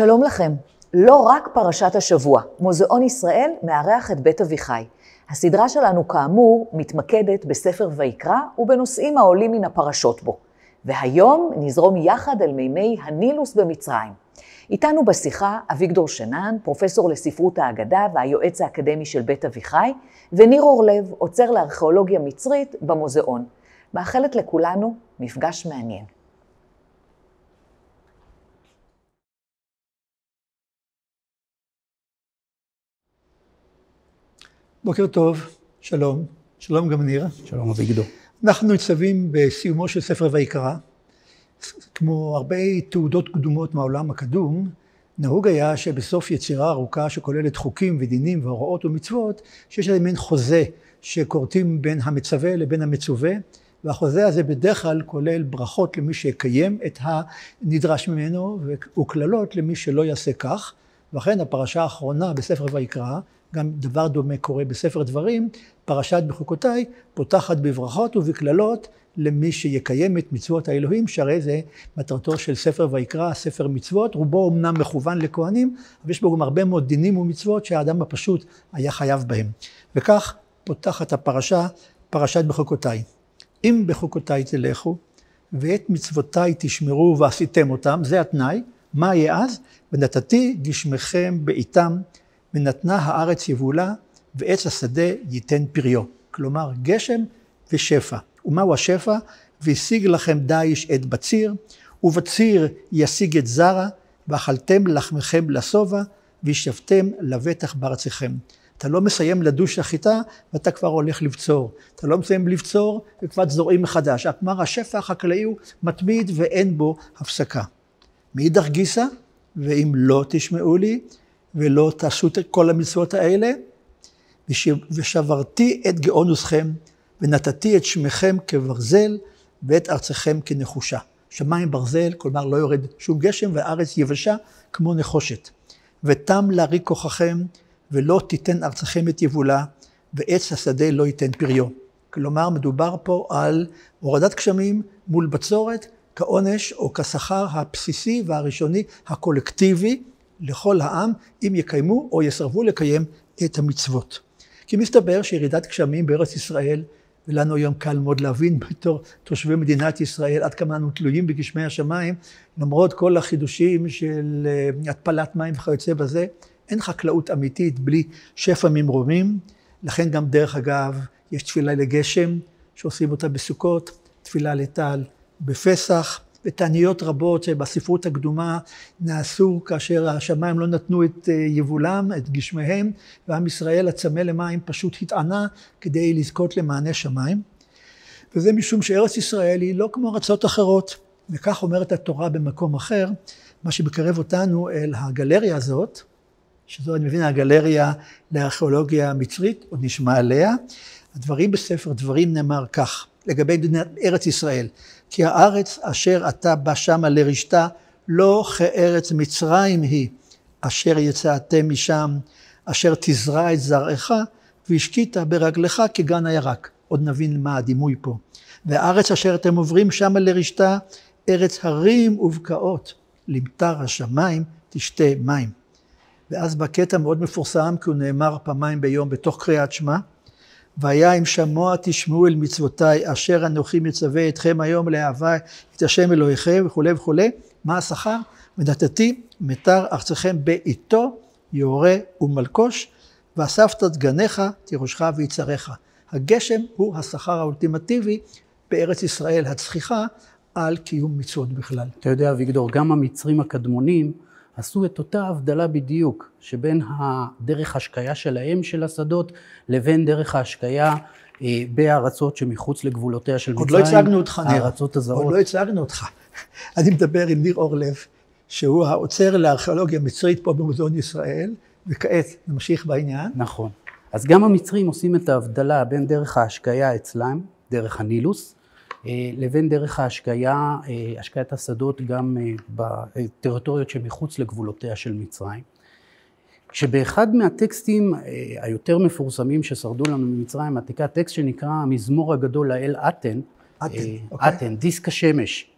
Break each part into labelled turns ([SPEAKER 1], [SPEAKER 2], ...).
[SPEAKER 1] שלום לכם. לא רק פרשת השבוע, מוזיאון ישראל מארח את בית אביחי. הסדרה שלנו כאמור מתמקדת בספר ויקרא ובנושאים העולים מן הפרשות בו. והיום נזרום יחד אל מימי הנילוס במצרים. איתנו בשיחה אביגדור שנן, פרופסור לספרות האגדה והיועץ האקדמי של בית אביחי, וניר אורלב, עוצר לארכיאולוגיה מצרית במוזיאון. מאחלת לכולנו מפגש מעניין.
[SPEAKER 2] בוקר טוב, שלום. שלום גם ניר.
[SPEAKER 3] שלום אביגדור.
[SPEAKER 2] אנחנו ניצבים בסיומו של ספר ויקרא. כמו הרבה תעודות קדומות מהעולם הקדום, נהוג היה שבסוף יצירה ארוכה שכוללת חוקים ודינים והוראות ומצוות, שיש להם מין חוזה שכורתים בין המצווה לבין המצווה, והחוזה הזה בדרך כלל כולל ברכות למי שיקיים את הנדרש ממנו, וכללות למי שלא יעשה כך. ואכן הפרשה האחרונה בספר ויקרא, גם דבר דומה קורה בספר דברים, פרשת בחוקותיי פותחת בברכות ובכללות למי שיקיים את מצוות האלוהים, שהרי זה מטרתו של ספר ויקרא, ספר מצוות, רובו אמנם מכוון לכהנים, אבל יש בו גם הרבה מאוד דינים ומצוות שהאדם הפשוט היה חייב בהם. וכך פותחת הפרשה, פרשת בחוקותיי. אם בחוקותיי תלכו, ואת מצוותיי תשמרו ועשיתם אותם, זה התנאי, מה יהיה אז? ונתתי גשמכם בעיתם, ונתנה הארץ יבולה, ועץ השדה ייתן פריו. כלומר, גשם ושפע. ומהו השפע? והשיג לכם דיש את בציר, ובציר ישיג את זרע, ואכלתם לחמכם לשובע, וישבתם לבטח בארצכם. אתה לא מסיים לדוש החיטה, ואתה כבר הולך לבצור. אתה לא מסיים לבצור, וכבר זורעים מחדש. כלומר, השפע החקלאי הוא מתמיד ואין בו הפסקה. מאידך גיסא, ואם לא תשמעו לי, ולא תעשו את כל המצוות האלה, ושברתי את גאונוסכם, ונתתי את שמכם כברזל, ואת ארצכם כנחושה. שמיים ברזל, כלומר לא יורד שום גשם, והארץ יבשה כמו נחושת. ותם להריק כוחכם, ולא תיתן ארצכם את יבולה, ועץ השדה לא ייתן פריו. כלומר, מדובר פה על הורדת גשמים מול בצורת, כעונש או כשכר הבסיסי והראשוני הקולקטיבי, לכל העם, אם יקיימו או יסרבו לקיים את המצוות. כי מסתבר שירידת גשמים בארץ ישראל, ולנו היום קל מאוד להבין בתור תושבי מדינת ישראל, עד כמה אנו תלויים בגשמי השמיים, למרות כל החידושים של התפלת מים וכיוצא בזה, אין חקלאות אמיתית בלי שפע ממרומים, לכן גם דרך אגב, יש תפילה לגשם, שעושים אותה בסוכות, תפילה לטל בפסח, ותעניות רבות שבספרות הקדומה נעשו כאשר השמיים לא נתנו את יבולם, את גשמיהם, ועם ישראל הצמא למים פשוט התענה כדי לזכות למענה שמיים. וזה משום שארץ ישראל היא לא כמו ארצות אחרות, וכך אומרת התורה במקום אחר, מה שמקרב אותנו אל הגלריה הזאת, שזו אני מבין הגלריה לארכיאולוגיה מצרית, עוד נשמע עליה. הדברים בספר דברים נאמר כך, לגבי ארץ ישראל, כי הארץ אשר אתה בא שמה לרשתה, לא כארץ מצרים היא, אשר יצאתם משם, אשר תזרע את זרעך, והשקית ברגלך כגן הירק. עוד נבין מה הדימוי פה. והארץ אשר אתם עוברים שמה לרשתה, ארץ הרים ובקעות, למטר השמיים תשתה מים. ואז בקטע מאוד מפורסם, כי הוא נאמר פעמיים ביום בתוך קריאת שמע, והיה אם שמוע תשמעו אל מצוותיי, אשר אנוכי מצווה אתכם היום לאהבה את השם אלוהיכם וכו' וכו'. מה השכר? ונתתי מטר ארצכם בעיתו, יורה ומלקוש, ואספת את גניך, תירושך ויצריך. הגשם הוא השכר האולטימטיבי בארץ ישראל, הצחיחה על קיום מצוות בכלל.
[SPEAKER 3] אתה יודע אביגדור, גם המצרים הקדמונים עשו את אותה הבדלה בדיוק, שבין דרך השקיה שלהם של השדות, לבין דרך ההשקיה בארצות שמחוץ לגבולותיה של מצרים.
[SPEAKER 2] עוד לא הצגנו אותך, ניר.
[SPEAKER 3] הארצות הזרות.
[SPEAKER 2] עוד לא הצגנו אותך. אני מדבר עם ניר אורלב, שהוא העוצר לארכיאולוגיה מצרית פה במוזיאון ישראל, וכעת נמשיך בעניין.
[SPEAKER 3] נכון. אז גם המצרים עושים את ההבדלה בין דרך ההשקיה אצלם, דרך הנילוס, לבין דרך ההשקיה, השקיית השדות גם בטריטוריות שמחוץ לגבולותיה של מצרים. שבאחד מהטקסטים היותר מפורסמים ששרדו לנו ממצרים, עתיקה טקסט שנקרא המזמור הגדול לאל אתן, אתן, דיסק השמש,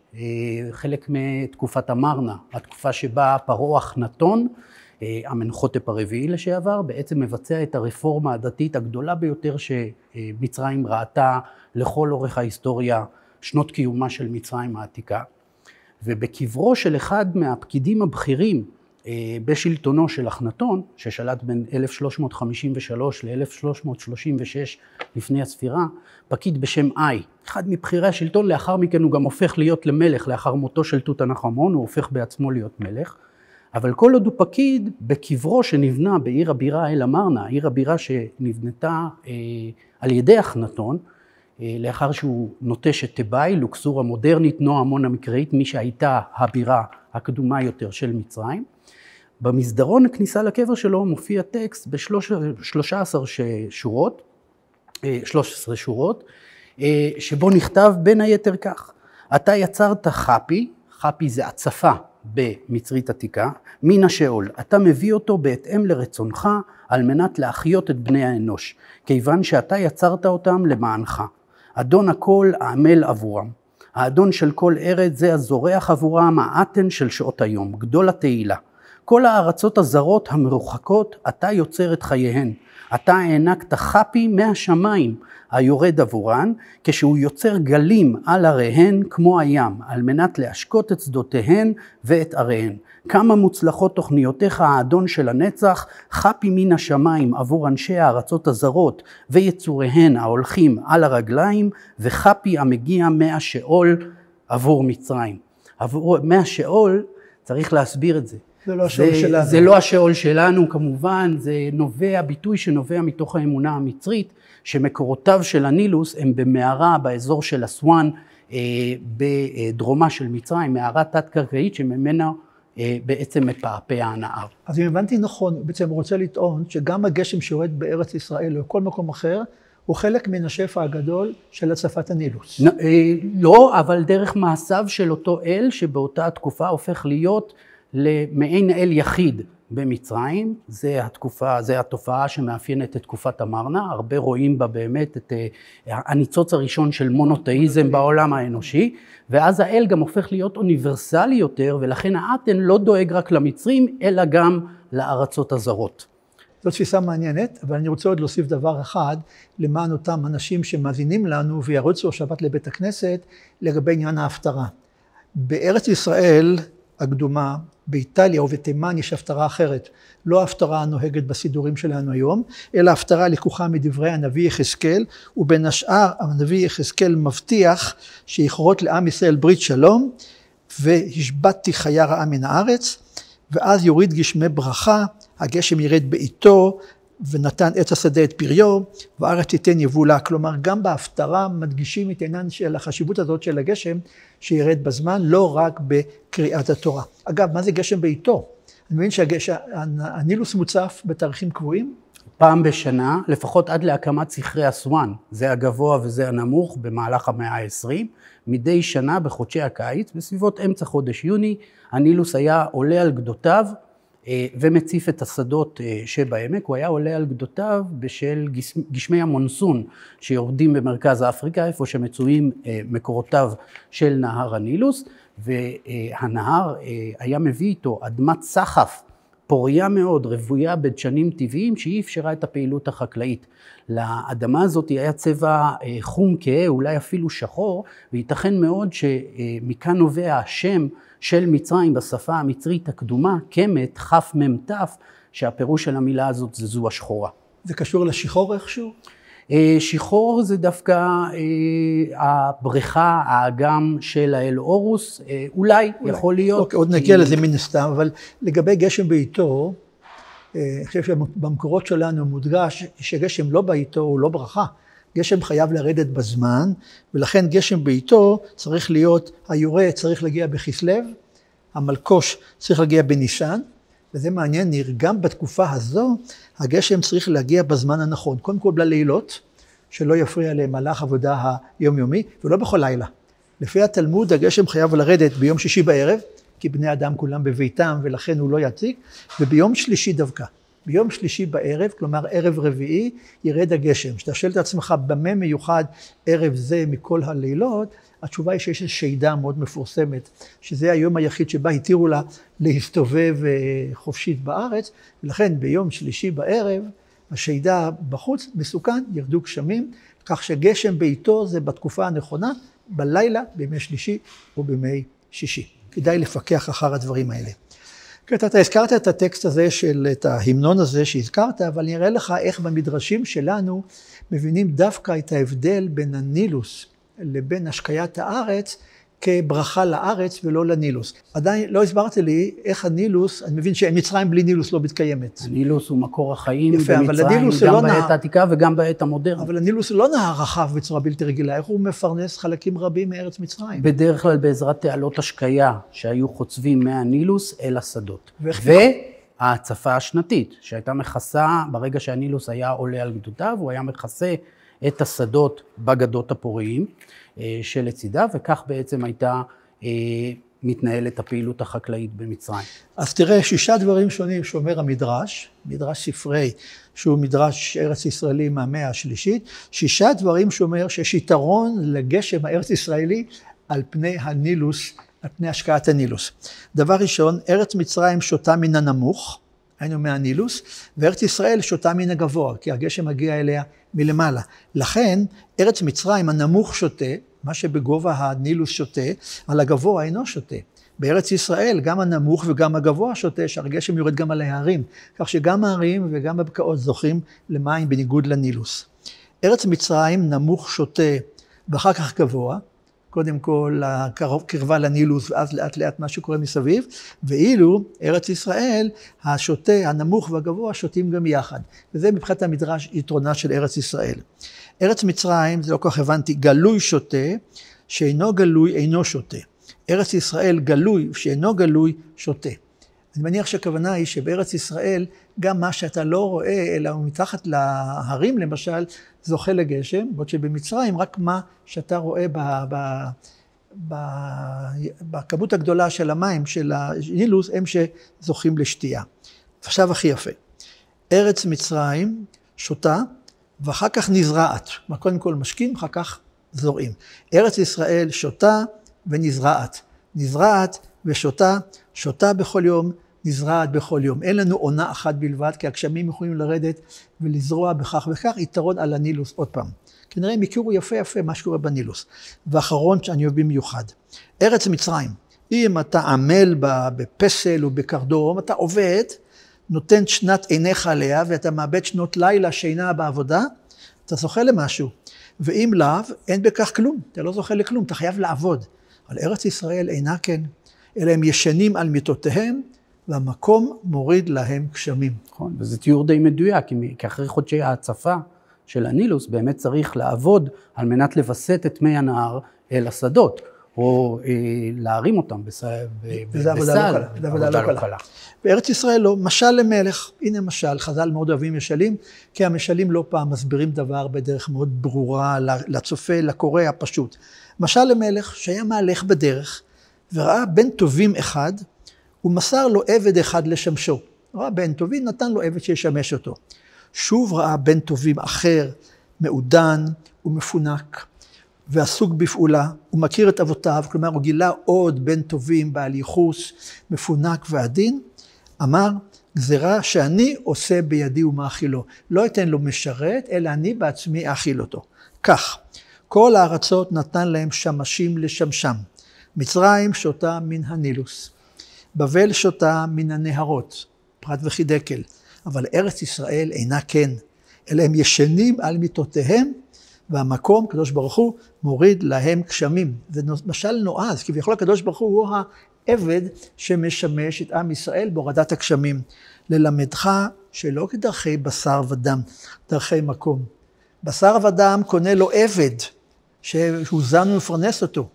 [SPEAKER 3] חלק מתקופת המרנה, התקופה שבה פרעה אחנתון, המנחותפ הרביעי לשעבר, בעצם מבצע את הרפורמה הדתית הגדולה ביותר שמצרים ראתה לכל אורך ההיסטוריה, שנות קיומה של מצרים העתיקה. ובקברו של אחד מהפקידים הבכירים בשלטונו של אחנתון, ששלט בין 1353 ל-1336 לפני הספירה, פקיד בשם אי, אחד מבכירי השלטון, לאחר מכן הוא גם הופך להיות למלך, לאחר מותו של תות ענח' אמון, הוא הופך בעצמו להיות מלך, אבל כל עוד הוא פקיד, בקברו שנבנה בעיר הבירה אל אמרנה, עיר הבירה שנבנתה על ידי אחנתון, לאחר שהוא נוטש את תיבאי, לוקסור המודרנית, נוע עמון המקראית, מי שהייתה הבירה הקדומה יותר של מצרים. במסדרון הכניסה לקבר שלו מופיע טקסט ב-13 שורות, שבו נכתב בין היתר כך: אתה יצרת חפי, חפי זה הצפה במצרית עתיקה, מן השאול, אתה מביא אותו בהתאם לרצונך על מנת להחיות את בני האנוש, כיוון שאתה יצרת אותם למענך. אדון הכל העמל עבורם. האדון של כל ארץ זה הזורח עבורם, האתן של שעות היום, גדול התהילה. כל הארצות הזרות המרוחקות, אתה יוצר את חייהן. אתה הענקת חפי מהשמיים היורד עבורן, כשהוא יוצר גלים על עריהן כמו הים, על מנת להשקות את שדותיהן ואת עריהן. כמה מוצלחות תוכניותיך האדון של הנצח, חפי מן השמיים עבור אנשי הארצות הזרות ויצוריהן ההולכים על הרגליים, וחפי המגיע מהשאול עבור מצרים. מהשאול צריך להסביר את זה.
[SPEAKER 2] זה לא השאול שלנו.
[SPEAKER 3] זה לא השאול שלנו כמובן, זה נובע, ביטוי שנובע מתוך האמונה המצרית, שמקורותיו של הנילוס הם במערה באזור של אסואן, בדרומה של מצרים, מערה תת-קרקעית שממנה בעצם מפעפע הנהר.
[SPEAKER 2] אז אם הבנתי נכון, בעצם הוא רוצה לטעון שגם הגשם שיורד בארץ ישראל או כל מקום אחר, הוא חלק מן השפע הגדול של הצפת הנילוס.
[SPEAKER 3] לא, אבל דרך מעשיו של אותו אל שבאותה התקופה הופך להיות למעין אל יחיד במצרים. זה התופעה שמאפיינת את תקופת המרנה, הרבה רואים בה באמת את הניצוץ הראשון של מונותאיזם בעולם האנושי, ואז האל גם הופך להיות אוניברסלי יותר, ולכן האתן לא דואג רק למצרים, אלא גם לארצות הזרות.
[SPEAKER 2] זו תפיסה מעניינת, אבל אני רוצה עוד להוסיף דבר אחד, למען אותם אנשים שמאזינים לנו וירוצו השבת לבית הכנסת, לגבי עניין ההפטרה. בארץ ישראל הקדומה, באיטליה ובתימן יש הפטרה אחרת, לא ההפטרה הנוהגת בסידורים שלנו היום, אלא ההפטרה לקוחה מדברי הנביא יחזקאל, ובין השאר הנביא יחזקאל מבטיח שיכרות לעם ישראל ברית שלום, והשבתתי חיה רעה מן הארץ, ואז יוריד גשמי ברכה, הגשם ירד בעיתו, ונתן עץ השדה את פריו, והארץ תיתן יבולה. כלומר, גם בהפטרה מדגישים את העניין של החשיבות הזאת של הגשם, שירד בזמן, לא רק בקריאת התורה. אגב, מה זה גשם בעיתו? אני מבין שהנילוס מוצף בתאריכים קבועים?
[SPEAKER 3] פעם בשנה, לפחות עד להקמת סכרי אסואן, זה הגבוה וזה הנמוך במהלך המאה ה-20, מדי שנה בחודשי הקיץ, בסביבות אמצע חודש יוני, הנילוס היה עולה על גדותיו, ומציף את השדות שבעמק. הוא היה עולה על גדותיו בשל גשמי המונסון שיורדים במרכז אפריקה, איפה שמצויים מקורותיו של נהר הנילוס, והנהר היה מביא איתו אדמת סחף פוריה מאוד, רוויה בדשנים טבעיים, שהיא אפשרה את הפעילות החקלאית. לאדמה הזאת היה צבע חום כהה, אולי אפילו שחור, וייתכן מאוד שמכאן נובע השם של מצרים בשפה המצרית הקדומה, קמת, חף ממתף, שהפירוש של המילה הזאת זה זו השחורה.
[SPEAKER 2] זה קשור לשחור איכשהו?
[SPEAKER 3] שחור זה דווקא הבריכה, האגם של האל אורוס, אולי יכול להיות.
[SPEAKER 2] אוקיי, עוד נגיע לזה מן הסתם, אבל לגבי גשם בעיתו, אני חושב שבמקורות שלנו מודגש שגשם לא בעיתו הוא לא ברכה. גשם חייב לרדת בזמן, ולכן גשם בעיתו צריך להיות, היורה צריך להגיע בכסלו, המלקוש צריך להגיע בניסן, וזה מעניין, נרגם בתקופה הזו, הגשם צריך להגיע בזמן הנכון. קודם כל בלילות, שלא יפריע למהלך עבודה היומיומי, ולא בכל לילה. לפי התלמוד, הגשם חייב לרדת ביום שישי בערב, כי בני אדם כולם בביתם, ולכן הוא לא יציג, וביום שלישי דווקא. ביום שלישי בערב, כלומר ערב רביעי, ירד הגשם. כשאתה שואל את עצמך במה מיוחד ערב זה מכל הלילות, התשובה היא שיש שידה מאוד מפורסמת, שזה היום היחיד שבה התירו לה להסתובב חופשית בארץ, ולכן ביום שלישי בערב, השידה בחוץ מסוכן, ירדו גשמים, כך שגשם בעיתו זה בתקופה הנכונה, בלילה, בימי שלישי או בימי שישי. כדאי לפקח אחר הדברים האלה. אתה הזכרת את הטקסט הזה, את ההמנון הזה שהזכרת, אבל אני אראה לך איך במדרשים שלנו מבינים דווקא את ההבדל בין הנילוס לבין השקיית הארץ, כברכה לארץ ולא לנילוס. עדיין לא הסברתי לי איך הנילוס, אני מבין שמצרים בלי נילוס לא מתקיימת.
[SPEAKER 3] הנילוס הוא מקור החיים
[SPEAKER 2] יפה,
[SPEAKER 3] במצרים, גם בעת העתיקה וגם בעת המודרנית.
[SPEAKER 2] אבל הנילוס לא נהר רחב בצורה בלתי רגילה, איך הוא מפרנס חלקים רבים מארץ מצרים?
[SPEAKER 3] בדרך כלל בעזרת תעלות השקיה שהיו חוצבים מהנילוס אל השדות. וההצפה השנתית שהייתה מכסה, ברגע שהנילוס היה עולה על גדותיו, הוא היה מכסה את השדות בגדות הפוריים של לצידה, וכך בעצם הייתה מתנהלת הפעילות החקלאית במצרים.
[SPEAKER 2] אז תראה, 6 דברים שונים שאומר המדרש, מדרש ספרי, שהוא מדרש ארץ ישראלי מהמאה השלישית, 6 דברים שאומר שיש יתרון לגשם הארץ ישראלי על פני הנילוס, על פני השקעת הנילוס. דבר ראשון, ארץ מצרים שותה מן הנמוך, היינו מהנילוס, וארץ ישראל שותה מן הגבוה, כי הגשם מגיע אליה מלמעלה. לכן, ארץ מצרים הנמוך שותה, מה שבגובה הנילוס שותה, על הגבוה אינו שותה. בארץ ישראל גם הנמוך וגם הגבוה שותה, שהגשם יורד גם על ההרים, כך שגם ההרים וגם הבקעות זוכים למים בניגוד לנילוס. ארץ מצרים נמוך שותה ואחר כך גבוה, קודם כל קרבה לנילוס ואז לאט לאט מה שקורה מסביב, ואילו ארץ ישראל, השותה, הנמוך והגבוה שותים גם יחד. וזה מבחינת המדרש יתרונה של ארץ ישראל. ארץ מצרים, זה לא כל כך הבנתי, גלוי שותה, שאינו גלוי אינו שותה. ארץ ישראל גלוי, שאינו גלוי שותה. אני מניח שהכוונה היא שבארץ ישראל, גם מה שאתה לא רואה, אלא מתחת להרים למשל, זוכה לגשם, בעוד שבמצרים רק מה שאתה רואה בכמות הגדולה של המים, של הנילוס, הם שזוכים לשתייה. עכשיו הכי יפה. ארץ מצרים שותה, ואחר כך נזרעת. קודם כל משקים, אחר כך זורעים. ארץ ישראל שותה ונזרעת. נזרעת ושותה, שותה בכל יום, נזרעת בכל יום. אין לנו עונה אחת בלבד, כי הגשמים יכולים לרדת ולזרוע בכך וכך, יתרון על הנילוס עוד פעם. כנראה הם הכירו יפה יפה מה שקורה בנילוס. ואחרון שאני אוהב במיוחד. ארץ מצרים, אם אתה עמל בפסל ובקרדום, אתה עובד, נותן שנת עיניך עליה, ואתה מאבד שנות לילה שינה בעבודה, אתה זוכה למשהו. ואם לאו, אין בכך כלום. אתה לא זוכה לכלום, אתה חייב לעבוד. אבל ארץ ישראל אינה כן, אלא הם ישנים על מיטותיהם, והמקום מוריד להם גשמים.
[SPEAKER 3] נכון, וזה תיאור די מדויק, כי אחרי חודשי ההצפה של הנילוס, באמת צריך לעבוד על מנת לבסט את מי הנהר אל השדות, או להרים אותם בסל.
[SPEAKER 2] וזה עבודה לא קלה. בארץ ישראל לא, משל למלך, הנה משל, חז"ל מאוד אוהבים משלים, כי המשלים לא פעם מסבירים דבר בדרך מאוד ברורה לצופה, לקורא הפשוט. משל למלך שהיה מהלך בדרך, וראה בן טובים אחד, ומסר לו עבד אחד לשמשו. ראה בן טובים, נתן לו עבד שישמש אותו. שוב ראה בן טובים אחר, מעודן ומפונק, ועסוק בפעולה, הוא מכיר את אבותיו, כלומר הוא גילה עוד בן טובים בעל ייחוס, מפונק ועדין, אמר, גזירה שאני עושה בידי ומאכילו. לא אתן לו משרת, אלא אני בעצמי אאכיל אותו. כך, כל הארצות נתן להם שמשים לשמשם. מצרים שותה מן הנילוס. בבל שותה מן הנהרות, פרת וחידקל. אבל ארץ ישראל אינה כן, אלא הם ישנים על מיטותיהם, והמקום, קדוש ברוך הוא, מוריד להם גשמים. זה משל נועז, כביכול הקדוש ברוך הוא העבד שמשמש את עם ישראל בהורדת הגשמים. ללמדך שלא כדרכי בשר ודם, דרכי מקום. בשר ודם קונה לו עבד, שהוא זן ומפרנס אותו.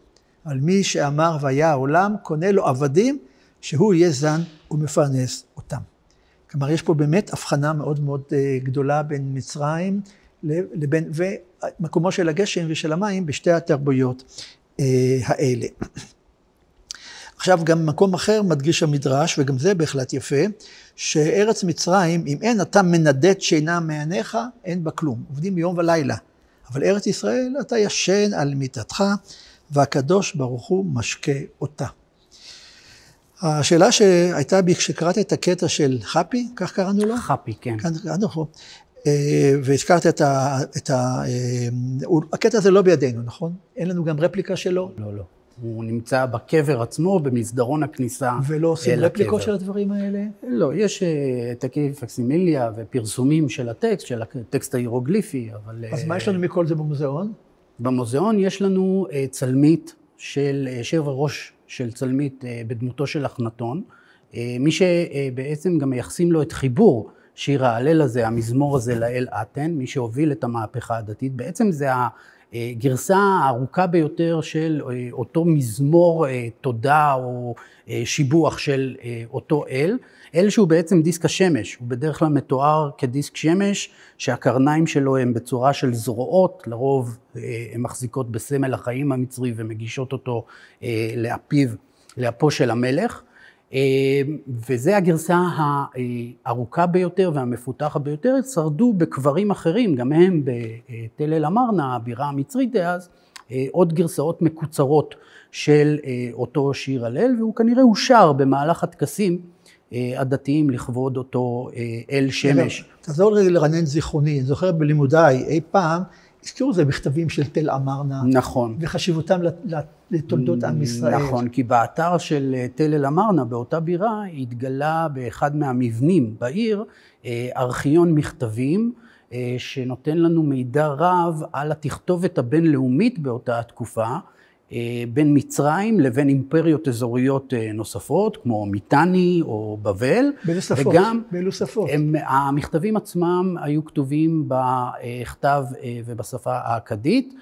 [SPEAKER 2] אבל מי שאמר והיה העולם, קונה לו עבדים, שהוא יהיה זן ומפרנס אותם. כלומר, יש פה באמת הבחנה מאוד מאוד גדולה בין מצרים לבין, ומקומו של הגשם ושל המים בשתי התרבויות האלה. עכשיו גם מקום אחר מדגיש המדרש, וגם זה בהחלט יפה, שארץ מצרים, אם אין אתה מנדט שינה מעיניך, אין בה כלום. עובדים יום ולילה. אבל ארץ ישראל, אתה ישן על מיטתך, והקדוש ברוך הוא משקה אותה. השאלה שהייתה בי כשקראת את הקטע של חפי, כך קראנו לו?
[SPEAKER 3] חפי, כן.
[SPEAKER 2] והזכרת הקטע הזה לא בידינו, נכון? אין לנו גם רפליקה שלו?
[SPEAKER 3] לא, לא. הוא נמצא בקבר עצמו, במסדרון הכניסה אל הקבר.
[SPEAKER 2] ולא עושים רפליקות של הדברים האלה?
[SPEAKER 3] לא, יש העתקי פקסימיליה ופרסומים של הטקסט, של הטקסט ההירוגליפי, אבל...
[SPEAKER 2] אז מה יש לנו מכל זה במוזיאון?
[SPEAKER 3] במוזיאון יש לנו צלמית של שבר ראש של צלמית בדמותו של אחנתון, מי שבעצם גם מייחסים לו את חיבור שיר ההלל הזה, המזמור הזה לאל אתן, מי שהוביל את המהפכה הדתית, בעצם זה הגרסה הארוכה ביותר של אותו מזמור תודה או שיבוח של אותו אל, אל שהוא בעצם דיסק השמש, הוא בדרך כלל מתואר כדיסק שמש, שהקרניים שלו הם בצורה של זרועות, לרוב הן מחזיקות בסמל החיים המצרי ומגישות אותו לאפו של המלך, וזה הגרסה הארוכה ביותר והמפותחת ביותר, שרדו בקברים אחרים, גם הם בתל אל אמרנה, הבירה המצרית אז, עוד גרסאות מקוצרות של אותו שיר הלל, והוא כנראה הושר במהלך הטקסים הדתיים לכבוד אותו אל שמש.
[SPEAKER 2] תעזור לי לרנן זיכרוני, אני זוכר בלימודיי אי פעם, הזכירו זה בכתבים של תל אמרנה.
[SPEAKER 3] נכון.
[SPEAKER 2] וחשיבותם לתולדות עם ישראל.
[SPEAKER 3] נכון, כי באתר של תל אל אמרנה, באותה בירה, התגלה באחד מהמבנים בעיר, ארכיון מכתבים, שנותן לנו מידע רב על התכתובת הבינלאומית באותה התקופה, בין מצרים לבין אימפריות אזוריות נוספות, כמו מיטני או בבל.
[SPEAKER 2] באילו שפות? באילו שפות?
[SPEAKER 3] המכתבים עצמם היו כתובים בכתב ובשפה האכדית,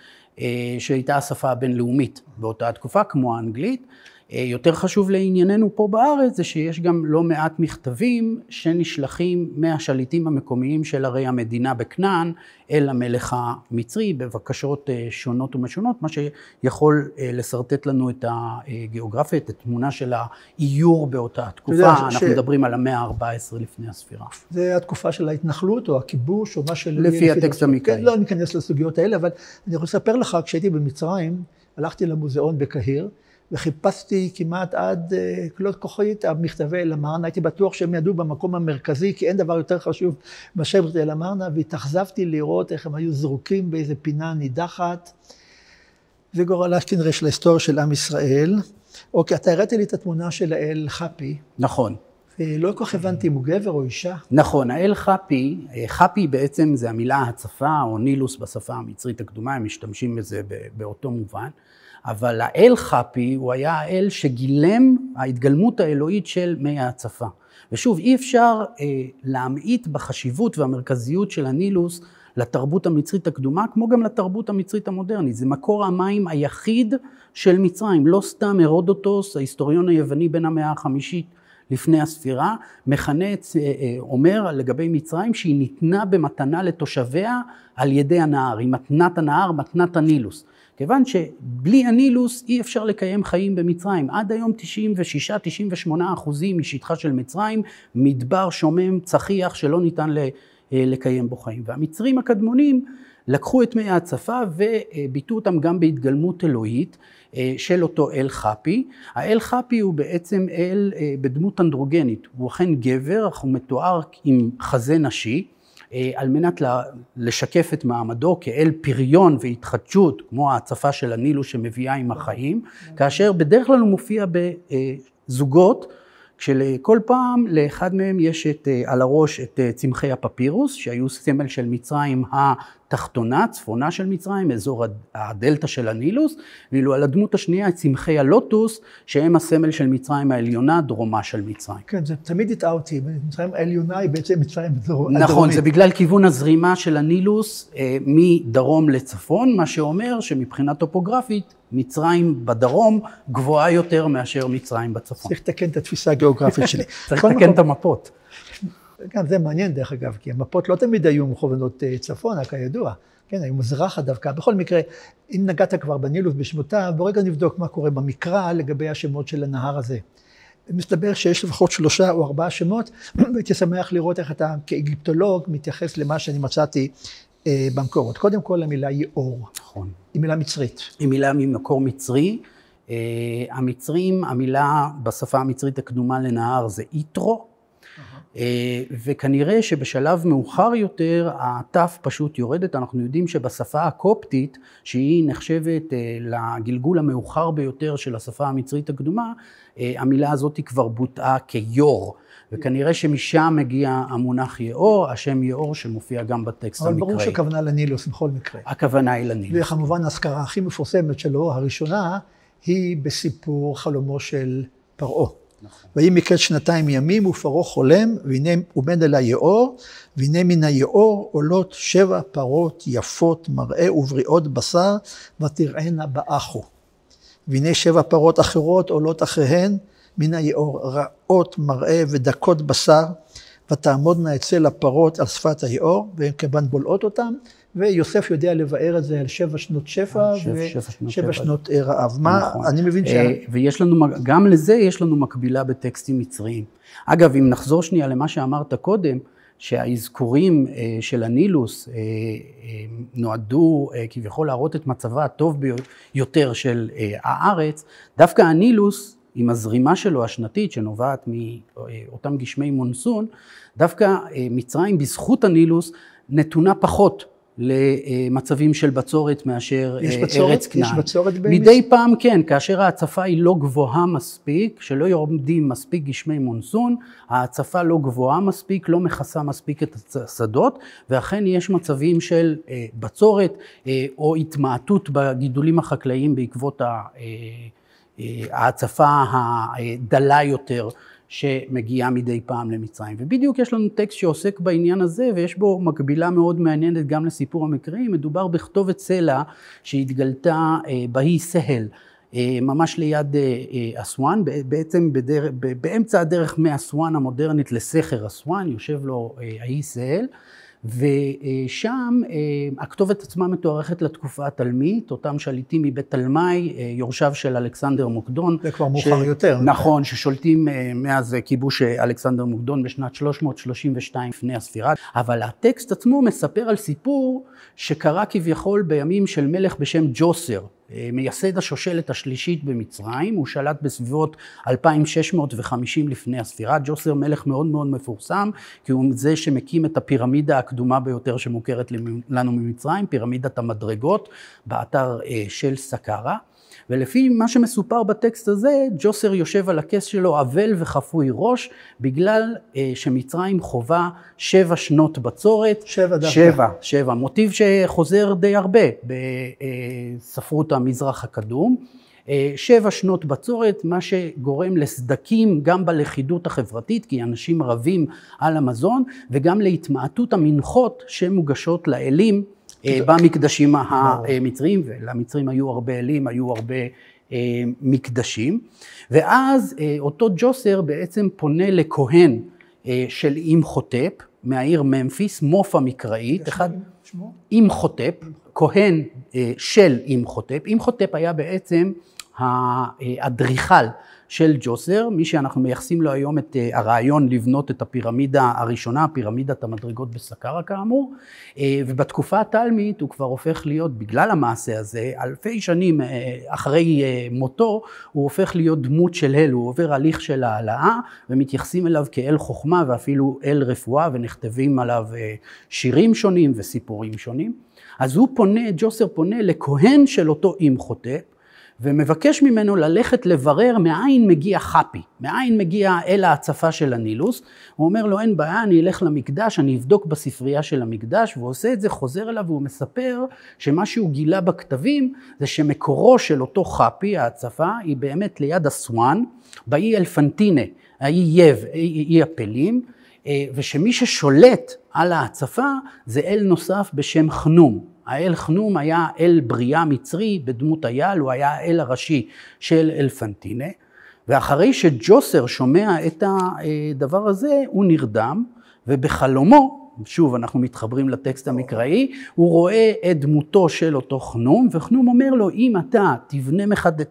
[SPEAKER 3] שהייתה השפה הבינלאומית באותה התקופה, כמו האנגלית. יותר חשוב לענייננו פה בארץ, זה שיש גם לא מעט מכתבים שנשלחים מהשליטים המקומיים של ערי המדינה בכנען, אל המלך המצרי, בבקשות שונות ומשונות, מה שיכול לסרטט לנו את הגיאוגרפיה, את התמונה של האיור באותה התקופה. אנחנו מדברים על המאה ה-14 לפני הספירה.
[SPEAKER 2] זה התקופה של ההתנחלות או הכיבוש או מה של...
[SPEAKER 3] לפי הטקסט המקראי.
[SPEAKER 2] לא ניכנס לסוגיות האלה, אבל אני יכול לספר לך, כשהייתי במצרים, הלכתי למוזיאון בקהיר, וחיפשתי כמעט עד כלות כוחית המכתבי אל אמרנה, הייתי בטוח שהם ידעו במקום המרכזי, כי אין דבר יותר חשוב מאשר אל אמרנה, והתאכזבתי לראות איך הם היו זרוקים באיזה פינה נידחת, זה גורלה כנראה של ההיסטוריה של עם ישראל. אוקיי, אתה הראת לי את התמונה של האל חפי.
[SPEAKER 3] נכון.
[SPEAKER 2] ולא כל כך הבנתי אם הוא גבר או אישה.
[SPEAKER 3] נכון, האל חפי, חפי בעצם זה המילה הצפה או נילוס בשפה המצרית הקדומה, הם משתמשים בזה באותו מובן. אבל האל חפי הוא היה האל שגילם ההתגלמות האלוהית של מי ההצפה. ושוב, אי אפשר להמעיט בחשיבות והמרכזיות של הנילוס לתרבות המצרית הקדומה, כמו גם לתרבות המצרית המודרנית. זה מקור המים היחיד של מצרים. לא סתם הרודוטוס, ההיסטוריון היווני בין המאה החמישית לפני הספירה, אומר לגבי מצרים שהיא ניתנה במתנה לתושביה על ידי הנהר. היא מתנת הנהר, מתנת הנילוס. כיוון שבלי הנילוס אי אפשר לקיים חיים במצרים. עד היום 96-98% משטחה של מצרים, מדבר שומם צחיח שלא ניתן לקיים בו חיים. והמצרים הקדמונים לקחו את מי ההצפה וביטאו אותם גם בהתגלמות אלוהית של אותו אל חפי. האל חפי הוא בעצם אל בדמות אנדרוגנית. הוא אכן גבר, אך הוא מתואר עם חזה נשי. על מנת לשקף את מעמדו כאל פריון והתחדשות, כמו ההצפה של הנילוס שמביאה עם החיים, כאשר בדרך כלל הוא מופיע בזוגות, כשכל פעם לאחד מהם יש על הראש את צמחי הפפירוס, שהיו סמל של מצרים התחתונה, צפונה של מצרים, אזור הדלטה של הנילוס, ואילו על הדמות השנייה את צמחי הלוטוס, שהם הסמל של מצרים העליונה, דרומה של מצרים.
[SPEAKER 2] כן, זה תמיד יטעה אותי, מצרים העליונה היא בעצם מצרים הדרומית.
[SPEAKER 3] נכון, זה בגלל כיוון הזרימה של הנילוס מדרום לצפון, מה שאומר שמבחינה טופוגרפית, מצרים בדרום גבוהה יותר מאשר מצרים בצפון.
[SPEAKER 2] צריך לתקן את התפיסה הגיאוגרפית שלי.
[SPEAKER 3] צריך לתקן את המפות.
[SPEAKER 2] גם זה מעניין דרך אגב, כי המפות לא תמיד היו מכוונות צפונה, כידוע. כן, היו מזרחה דווקא. בכל מקרה, אם נגעת כבר בנילוס בשמותיו, ברגע נבדוק מה קורה במקרא לגבי השמות של הנהר הזה. מסתבר שיש לפחות 3 או 4 שמות, והייתי שמח לראות איך אתה כאגיפטולוג מתייחס למה שאני מצאתי במקורות. קודם כל המילה יאור.
[SPEAKER 3] נכון.
[SPEAKER 2] היא מילה מצרית.
[SPEAKER 3] היא מילה ממקור מצרי. המצרים, המילה בשפה המצרית הקדומה לנהר זה איטרו, וכנראה שבשלב מאוחר יותר התף פשוט יורדת. אנחנו יודעים שבשפה הקופטית, שהיא נחשבת לגלגול המאוחר ביותר של השפה המצרית הקדומה, המילה הזאת היא כבר בוטאה כיור, וכנראה שמשם מגיע המונח יאור, השם יאור שמופיע גם בטקסט המקראי.
[SPEAKER 2] אבל ברור שהכוונה לנילוס בכל מקרה.
[SPEAKER 3] הכוונה היא לנילוס.
[SPEAKER 2] וכמובן ההזכרה הכי מפורסמת שלו, הראשונה, היא בסיפור חלומו של פרעה. נכון. ויהי מקץ 2 ימים ופרעה חולם, והנה עומד אל היאור, והנה מן היאור עולות 7 פרות יפות מראה ובריאות בשר, ותראינה באחו. והנה 7 פרות אחרות עולות אחריהן, מן היאור רעות מראה ודקות בשר, ותעמודנה אצל הפרות על שפת היאור, והן כבן בולעות אותם, ויוסף יודע לבאר את זה על 7 שנות שפע ו7 שנות רעב. מה, אני מבין
[SPEAKER 3] ויש לנו, גם לזה יש לנו מקבילה בטקסטים מצריים. אגב, אם נחזור שנייה למה שאמרת קודם, שהאזכורים של הנילוס נועדו כביכול להראות את מצבה הטוב ביותר של הארץ, דווקא הנילוס, עם הזרימה שלו השנתית שנובעת מאותם גשמי מונסון, דווקא מצרים בזכות הנילוס נתונה פחות למצבים של בצורת מאשר ארץ כנען.
[SPEAKER 2] יש בצורת
[SPEAKER 3] מדי פעם כן, כאשר ההצפה היא לא גבוהה מספיק, שלא יורדים מספיק גשמי מונסון, ההצפה לא גבוהה מספיק, לא מכסה מספיק את השדות, ואכן יש מצבים של בצורת או התמעטות בגידולים החקלאיים בעקבות ההצפה הדלה יותר שמגיעה מדי פעם למצרים. ובדיוק יש לנו טקסט שעוסק בעניין הזה, ויש בו מקבילה מאוד מעניינת גם לסיפור המקראי. מדובר בכתובת סלע שהתגלתה בהי סהל, ממש ליד אסואן, בעצם באמצע הדרך מאסואן המודרנית לסכר אסואן, יושב לו ההי סהל, ושם הכתובת עצמה מתוארכת לתקופה התלמית, אותם שליטים מבית תלמי, יורשיו של אלכסנדר מוקדון.
[SPEAKER 2] זה כבר מאוחר יותר.
[SPEAKER 3] נכון, ששולטים מאז כיבוש אלכסנדר מוקדון בשנת 332 לפני הספירה. אבל הטקסט עצמו מספר על סיפור שקרה כביכול בימים של מלך בשם ג'וסר, מייסד השושלת השלישית במצרים. הוא שלט בסביבות 2650 לפני הספירה. ג'וסר מלך מאוד מאוד מפורסם, כי הוא זה שמקים את הפירמידה הקדומה ביותר שמוכרת לנו ממצרים, פירמידת המדרגות, באתר של סקרה. ולפי מה שמסופר בטקסט הזה, ג'וסר יושב על הכס שלו אבל וחפוי ראש, בגלל שמצרים חובה 7 שנות בצורת.
[SPEAKER 2] 7 דווקא.
[SPEAKER 3] 7, מוטיב שחוזר די הרבה בספרות המזרח הקדום. 7 שנות בצורת, מה שגורם לסדקים גם בלכידות החברתית, כי אנשים רבים על המזון, וגם להתמעטות המנחות שמוגשות לאלים, במקדשים המצריים, ולמצרים היו הרבה אלים, היו הרבה מקדשים, ואז אותו ג'וסר בעצם פונה לכהן של אימחוטפ, מהעיר ממפיס, מופה מקראית, אחד אימחוטפ, כהן של אימחוטפ. אימחוטפ היה בעצם האדריכל של ג'וסר, מי שאנחנו מייחסים לו היום את הרעיון לבנות את הפירמידה הראשונה, פירמידת המדרגות בסקרה כאמור, ובתקופה התלמית הוא כבר הופך להיות, בגלל המעשה הזה, אלפי שנים אחרי מותו, הוא הופך להיות דמות של אל, הוא עובר הליך של העלאה, ומתייחסים אליו כאל חוכמה ואפילו אל רפואה, ונכתבים עליו שירים שונים וסיפורים שונים. אז הוא פונה, ג'וסר פונה לכהן של אותו אימחוטפ, ומבקש ממנו ללכת לברר מאין מגיע חפי, מאין מגיע אל ההצפה של הנילוס. הוא אומר לו, אין בעיה, אני אלך למקדש, אני אבדוק בספרייה של המקדש, והוא עושה את זה, חוזר אליו, והוא מספר שמה שהוא גילה בכתבים, זה שמקורו של אותו חפי, ההצפה, היא באמת ליד אסואן, באי אלפנטינה, האי יב, אי הפלים, ושמי ששולט על ההצפה זה אל נוסף בשם חנום. האל חנום היה אל בריאה מצרי בדמות אייל, הוא היה האל הראשי של אלפנטינה, ואחרי שג'וסר שומע את הדבר הזה, הוא נרדם, ובחלומו שוב אנחנו מתחברים לטקסט המקראי, הוא רואה את דמותו של אותו חנום, וחנום אומר לו, אם אתה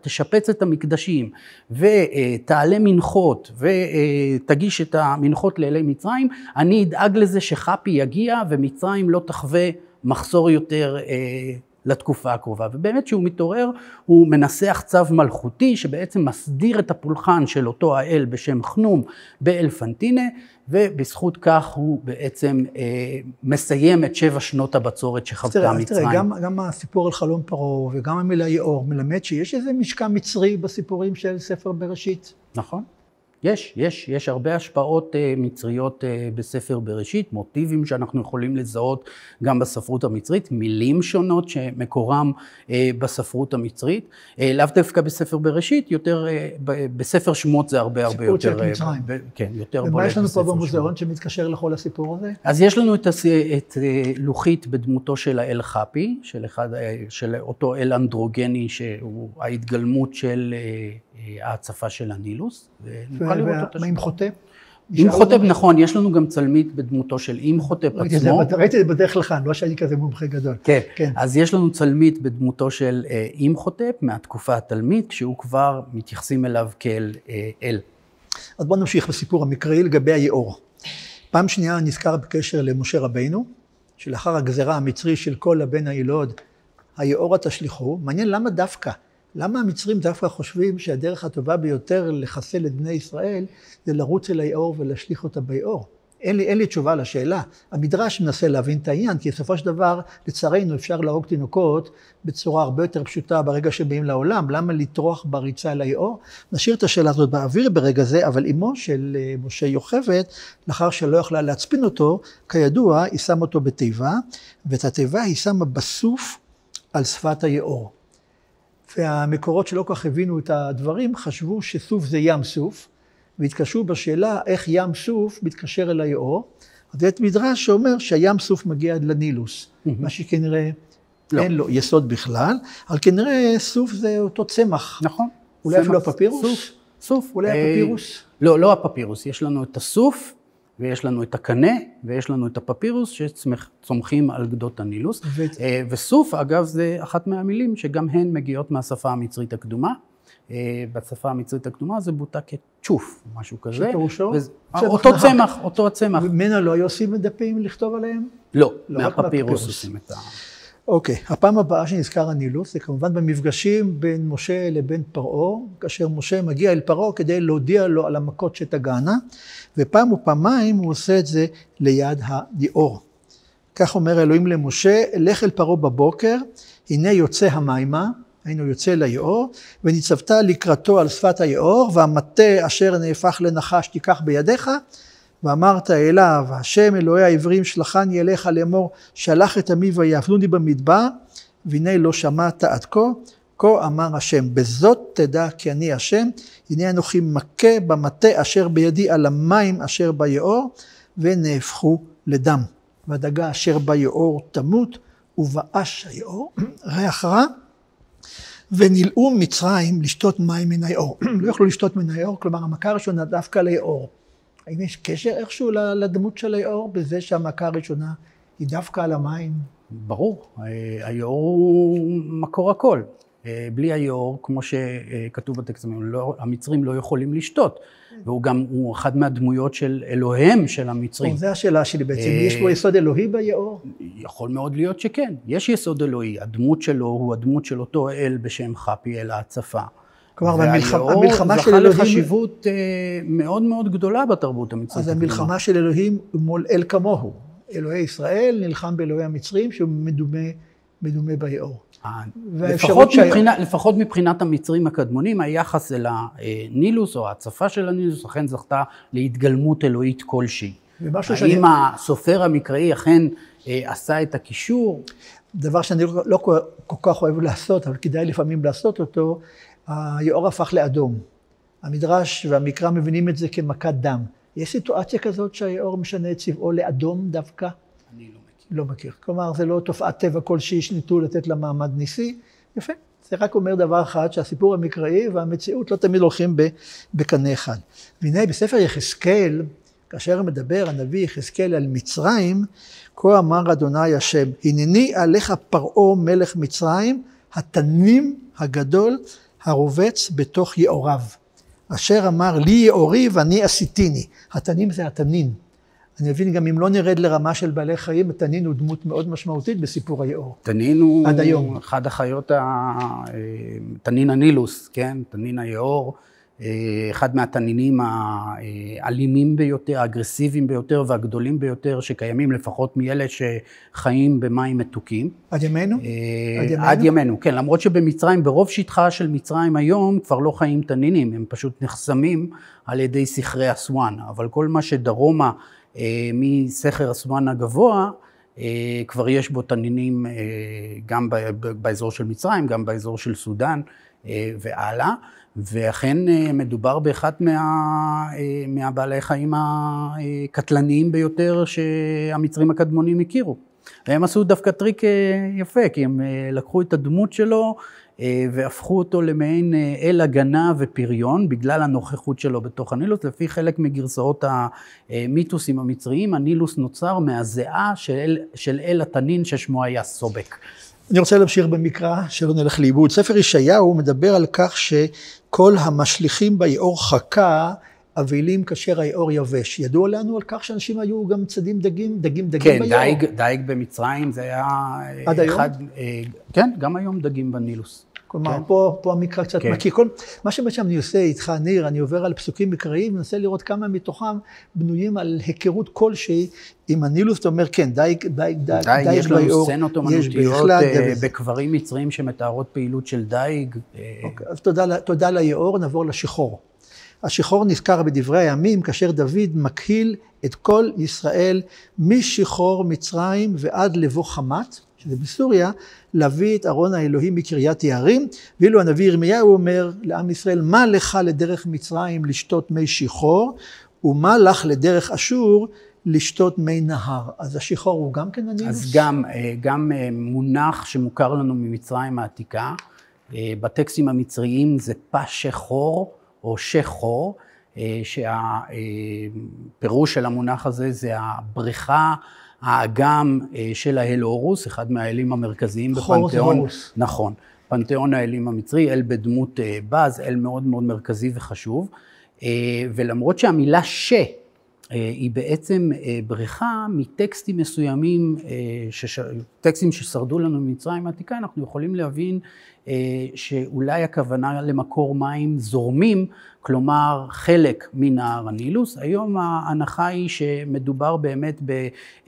[SPEAKER 3] תשפץ את המקדשים, ותעלה מנחות, ותגיש את המנחות לאלי מצרים, אני אדאג לזה שחפי יגיע, ומצרים לא תחווה מחסור יותר לתקופה הקרובה. ובאמת שהוא מתעורר, הוא מנסח צו מלכותי, שבעצם מסדיר את הפולחן של אותו האל בשם חנום באלפנטינה, ובזכות כך הוא בעצם מסיים את 7 שנות הבצורת שחוותה מצרים.
[SPEAKER 2] תראה, גם הסיפור על חלום פרעה וגם המילה יאור מלמד שיש איזה משקע מצרי בסיפורים של ספר בראשית.
[SPEAKER 3] נכון. יש הרבה השפעות מצריות בספר בראשית, מוטיבים שאנחנו יכולים לזהות גם בספרות המצרית, מילים שונות שמקורם בספרות המצרית, לאו דווקא בספר בראשית, יותר בספר שמות זה הרבה יותר...
[SPEAKER 2] סיפור של מצרים.
[SPEAKER 3] כן, יותר בולט.
[SPEAKER 2] ומה יש לנו פה במוזיאון שמתקשר לכל הסיפור הזה?
[SPEAKER 3] אז יש לנו את לוחית בדמותו של האל חפי, של אותו אל אנדרוגני שהוא ההתגלמות של ההצפה של הנילוס.
[SPEAKER 2] ומה עם חוטב?
[SPEAKER 3] עם חוטב, נכון, יש לנו גם צלמית בדמותו של עם חוטב עצמו.
[SPEAKER 2] ראיתי את זה בדרך לכאן, לא שאני כזה מומחה גדול.
[SPEAKER 3] כן, אז יש לנו צלמית בדמותו של עם חוטב מהתקופה התלמית, כשהוא כבר מתייחסים אליו כאל אל.
[SPEAKER 2] אז בואו נמשיך בסיפור המקראי לגבי היאור. פעם שנייה נזכר בקשר למשה רבינו, שלאחר הגזרה המצרי של כל הבן הילוד, היאורה תשליכו. מעניין למה דווקא? למה המצרים דווקא חושבים שהדרך הטובה ביותר לחסל את בני ישראל זה לרוץ אל היאור ולהשליך אותה ביאור? אין לי תשובה לשאלה. המדרש מנסה להבין את העניין, כי בסופו של דבר, לצערנו, אפשר להרוג תינוקות בצורה הרבה יותר פשוטה ברגע שבאים לעולם. למה לטרוח בריצה אל היאור? נשאיר את השאלה הזאת באוויר ברגע זה, אבל אמו של משה יוכבד, לאחר שלא יכלה להצפין אותו, כידוע, היא שמה אותו בתיבה, ואת התיבה היא שמה בסוף על שפת היאור. והמקורות שלא כך הבינו את הדברים, חשבו שסוף זה ים סוף, והתקשרו בשאלה איך ים סוף מתקשר אל היאור. אז זה מדרש שאומר שהים סוף מגיע עד לנילוס, מה שכנראה אין לו יסוד בכלל, אבל כנראה סוף זה אותו צמח.
[SPEAKER 3] נכון.
[SPEAKER 2] אולי אפילו הפפירוס?
[SPEAKER 3] סוף.
[SPEAKER 2] אולי הפפירוס?
[SPEAKER 3] לא הפפירוס, יש לנו את הסוף, ויש לנו את הקנה, ויש לנו את הפפירוס שצומחים על גדות הנילוס. וסוף, אגב, זה אחת מהמילים שגם הן מגיעות מהשפה המצרית הקדומה. בשפה המצרית הקדומה זה בוטה כצ'וף, משהו כזה.
[SPEAKER 2] שפירושו?
[SPEAKER 3] אותו הצמח.
[SPEAKER 2] ממנו לא היו עושים דפים לכתוב עליהם?
[SPEAKER 3] לא, מהפפירוס עושים את ה...
[SPEAKER 2] אוקיי, הפעם הבאה שנזכר הנילוס, זה כמובן במפגשים בין משה לבין פרעה, כאשר משה מגיע אל פרעה כדי להודיע לו על המכות שתגענה, ופעם ופעמיים הוא עושה את זה ליד היאור. כך אומר אלוהים למשה, לך אל פרעה בבוקר, הנה יוצא המימה, היינו יוצא ליאור, וניצבת לקראתו על שפת היאור, והמטה אשר נהפך לנחש תיקח בידיך, ואמרת אליו, השם אלוהי העברים שלחני אליך לאמור, שלח את עמי ויעבדוני במדבר, והנה לא שמעת עד כה, כה אמר השם, בזאת תדע כי אני השם, הנה אנוכי מכה במטה אשר בידי על המים אשר ביאור, ונהפכו לדם. והדגה אשר ביאור תמות, ובאש היאור, ריח רע, ונלאו מצרים לשתות מים מן היאור. לא יכלו לשתות מן היאור, כלומר המכה הראשונה דווקא ליאור. האם יש קשר איכשהו לדמות של היאור, בזה שהמכה הראשונה היא דווקא על המים?
[SPEAKER 3] ברור, היאור הוא מקור הכל. בלי היאור, כמו שכתוב בטקסט, המצרים לא יכולים לשתות. והוא גם, הוא אחד מהדמויות של אלוהיהם של המצרים.
[SPEAKER 2] זו השאלה שלי בעצם, יש פה יסוד אלוהי ביאור?
[SPEAKER 3] יכול מאוד להיות שכן, יש יסוד אלוהי. הדמות שלו הוא הדמות של אותו אל בשם חפי, אל ההצפה.
[SPEAKER 2] כלומר, המלחמה של אלוהים...
[SPEAKER 3] זכה לחשיבות מאוד מאוד גדולה בתרבות המצרית.
[SPEAKER 2] אז המלחמה של אלוהים מול אל כמוהו. אלוהי ישראל נלחם באלוהי המצרים, שהוא מדומה ביאור.
[SPEAKER 3] לפחות מבחינת המצרים הקדמונים, היחס אל הנילוס או ההצפה של הנילוס, אכן זכתה להתגלמות אלוהית כלשהי. האם הסופר המקראי אכן עשה את הקישור?
[SPEAKER 2] דבר שאני לא כל כך אוהב לעשות, אבל כדאי לפעמים לעשות אותו, היאור הפך לאדום. המדרש והמקרא מבינים את זה כמכת דם. יש סיטואציה כזאת שהיאור משנה את צבעו לאדום דווקא?
[SPEAKER 3] אני
[SPEAKER 2] לא מכיר. כלומר, זה לא תופעת טבע כלשהי שניתו לתת לה מעמד ניסי. יפה. זה רק אומר דבר אחד, שהסיפור המקראי והמציאות לא תמיד הולכים בקנה אחד. והנה בספר יחזקאל, כאשר מדבר הנביא יחזקאל על מצרים, כה אמר אדוני השם, הנני עליך פרעה מלך מצרים, התנים הגדול הרובץ בתוך יאוריו. אשר אמר לי יאורי ואני עשיתיני. התנים זה התנין. אני מבין גם אם לא נרד לרמה של בעלי חיים, התנין הוא דמות מאוד משמעותית בסיפור היאור.
[SPEAKER 3] תנין הוא
[SPEAKER 2] עד היום.
[SPEAKER 3] אחד החיות, תנין הנילוס, כן? תנין היאור, אחד מהתנינים האלימים ביותר, האגרסיביים ביותר והגדולים ביותר שקיימים, לפחות מאלה שחיים במים מתוקים.
[SPEAKER 2] עד ימינו?
[SPEAKER 3] עד ימינו, כן. למרות שבמצרים, ברוב שטחה של מצרים היום, כבר לא חיים תנינים, הם פשוט נחסמים על ידי סכרי אסואן. אבל כל מה שדרומה מסכר אסואן הגבוה, כבר יש בו תנינים גם באזור של מצרים, גם באזור של סודן והלאה. ואכן מדובר באחת מהבעלי חיים הקטלניים ביותר שהמצרים הקדמונים הכירו. והם עשו דווקא טריק יפה, כי הם לקחו את הדמות שלו והפכו אותו למעין אל הגנה ופריון, בגלל הנוכחות שלו בתוך הנילוס. לפי חלק מגרסאות המיתוסים המצריים, הנילוס נוצר מהזיעה של אל התנין ששמו היה סובק.
[SPEAKER 2] אני רוצה להמשיך במקרא, שלא נלך לאיבוד. ספר ישעיהו מדבר על כך שכל המשליכים ביאור חכה, אבלים כאשר היאור יבש. ידוע לנו על כך שאנשים היו גם צדים דגים
[SPEAKER 3] כן,
[SPEAKER 2] ביאור.
[SPEAKER 3] כן, דייג במצרים זה היה
[SPEAKER 2] עד היום?
[SPEAKER 3] כן, גם היום דגים בנילוס.
[SPEAKER 2] כלומר, פה המקרא קצת מכיר. מה שבעצם אני עושה איתך, ניר, אני עובר על פסוקים מקראיים, מנסה לראות כמה מתוכם בנויים על היכרות כלשהי עם הנילוס. אתה אומר, כן, דייג
[SPEAKER 3] יש לנו
[SPEAKER 2] ביאור.
[SPEAKER 3] סצנות אומנותיות בקברים מצריים שמתארות פעילות של דייג.
[SPEAKER 2] אז תודה ליאור, נעבור לשחור. השחור נזכר בדברי הימים, כאשר דוד מקהיל את כל ישראל משחור מצרים ועד לבוא חמת, שזה בסוריה, להביא את ארון האלוהים מקריית יערים, ואילו הנביא ירמיהו אומר לעם ישראל, מה לך לדרך מצרים לשתות מי שחור, ומה לך לדרך אשור לשתות מי נהר. אז השחור הוא גם כן הנילוס?
[SPEAKER 3] אז גם מונח שמוכר לנו ממצרים העתיקה, בטקסטים המצריים זה פש שחור או שחור, שהפירוש של המונח הזה זה הבריכה, האגם של האל הורוס, אחד מהאלים המרכזיים בפנתיאון. נכון, פנתיאון האלים המצרי, אל בדמות בז, אל מאוד מאוד מרכזי וחשוב. ולמרות שהמילה היא בעצם בריכה מטקסטים מסוימים, טקסטים ששרדו לנו ממצרים העתיקה, אנחנו יכולים להבין שאולי הכוונה למקור מים זורמים, כלומר חלק מנהר הנילוס. היום ההנחה היא שמדובר באמת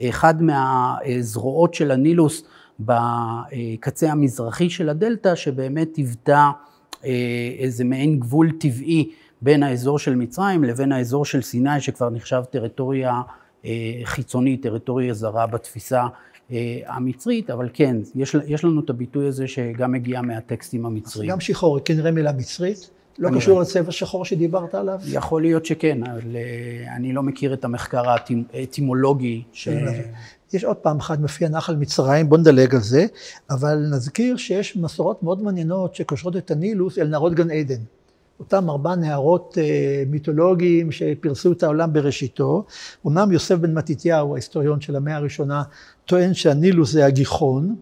[SPEAKER 3] באחד מהזרועות של הנילוס בקצה המזרחי של הדלטה, שבאמת היוותה איזה מעין גבול טבעי בין האזור של מצרים לבין האזור של סיני, שכבר נחשב טריטוריה חיצונית, טריטוריה זרה בתפיסה המצרית, אבל כן, יש לנו את הביטוי הזה שגם מגיע מהטקסטים המצריים.
[SPEAKER 2] גם שחור, כנראה מילה מצרית, לא קשור לצבע שחור שדיברת עליו?
[SPEAKER 3] יכול להיות שכן, אבל אני לא מכיר את המחקר האטימולוגי.
[SPEAKER 2] יש עוד פעם אחת מופיע נחל מצרים, בוא נדלג על זה, אבל נזכיר שיש מסורות מאוד מעניינות שקושרות את הנילוס אל נהרות גן עדן. אותם 4 נהרות מיתולוגיים שפרסו את העולם בראשיתו. אמנם יוסף בן מתתיהו, ההיסטוריון של המאה הראשונה, טוען שהנילוס זה הגיחון,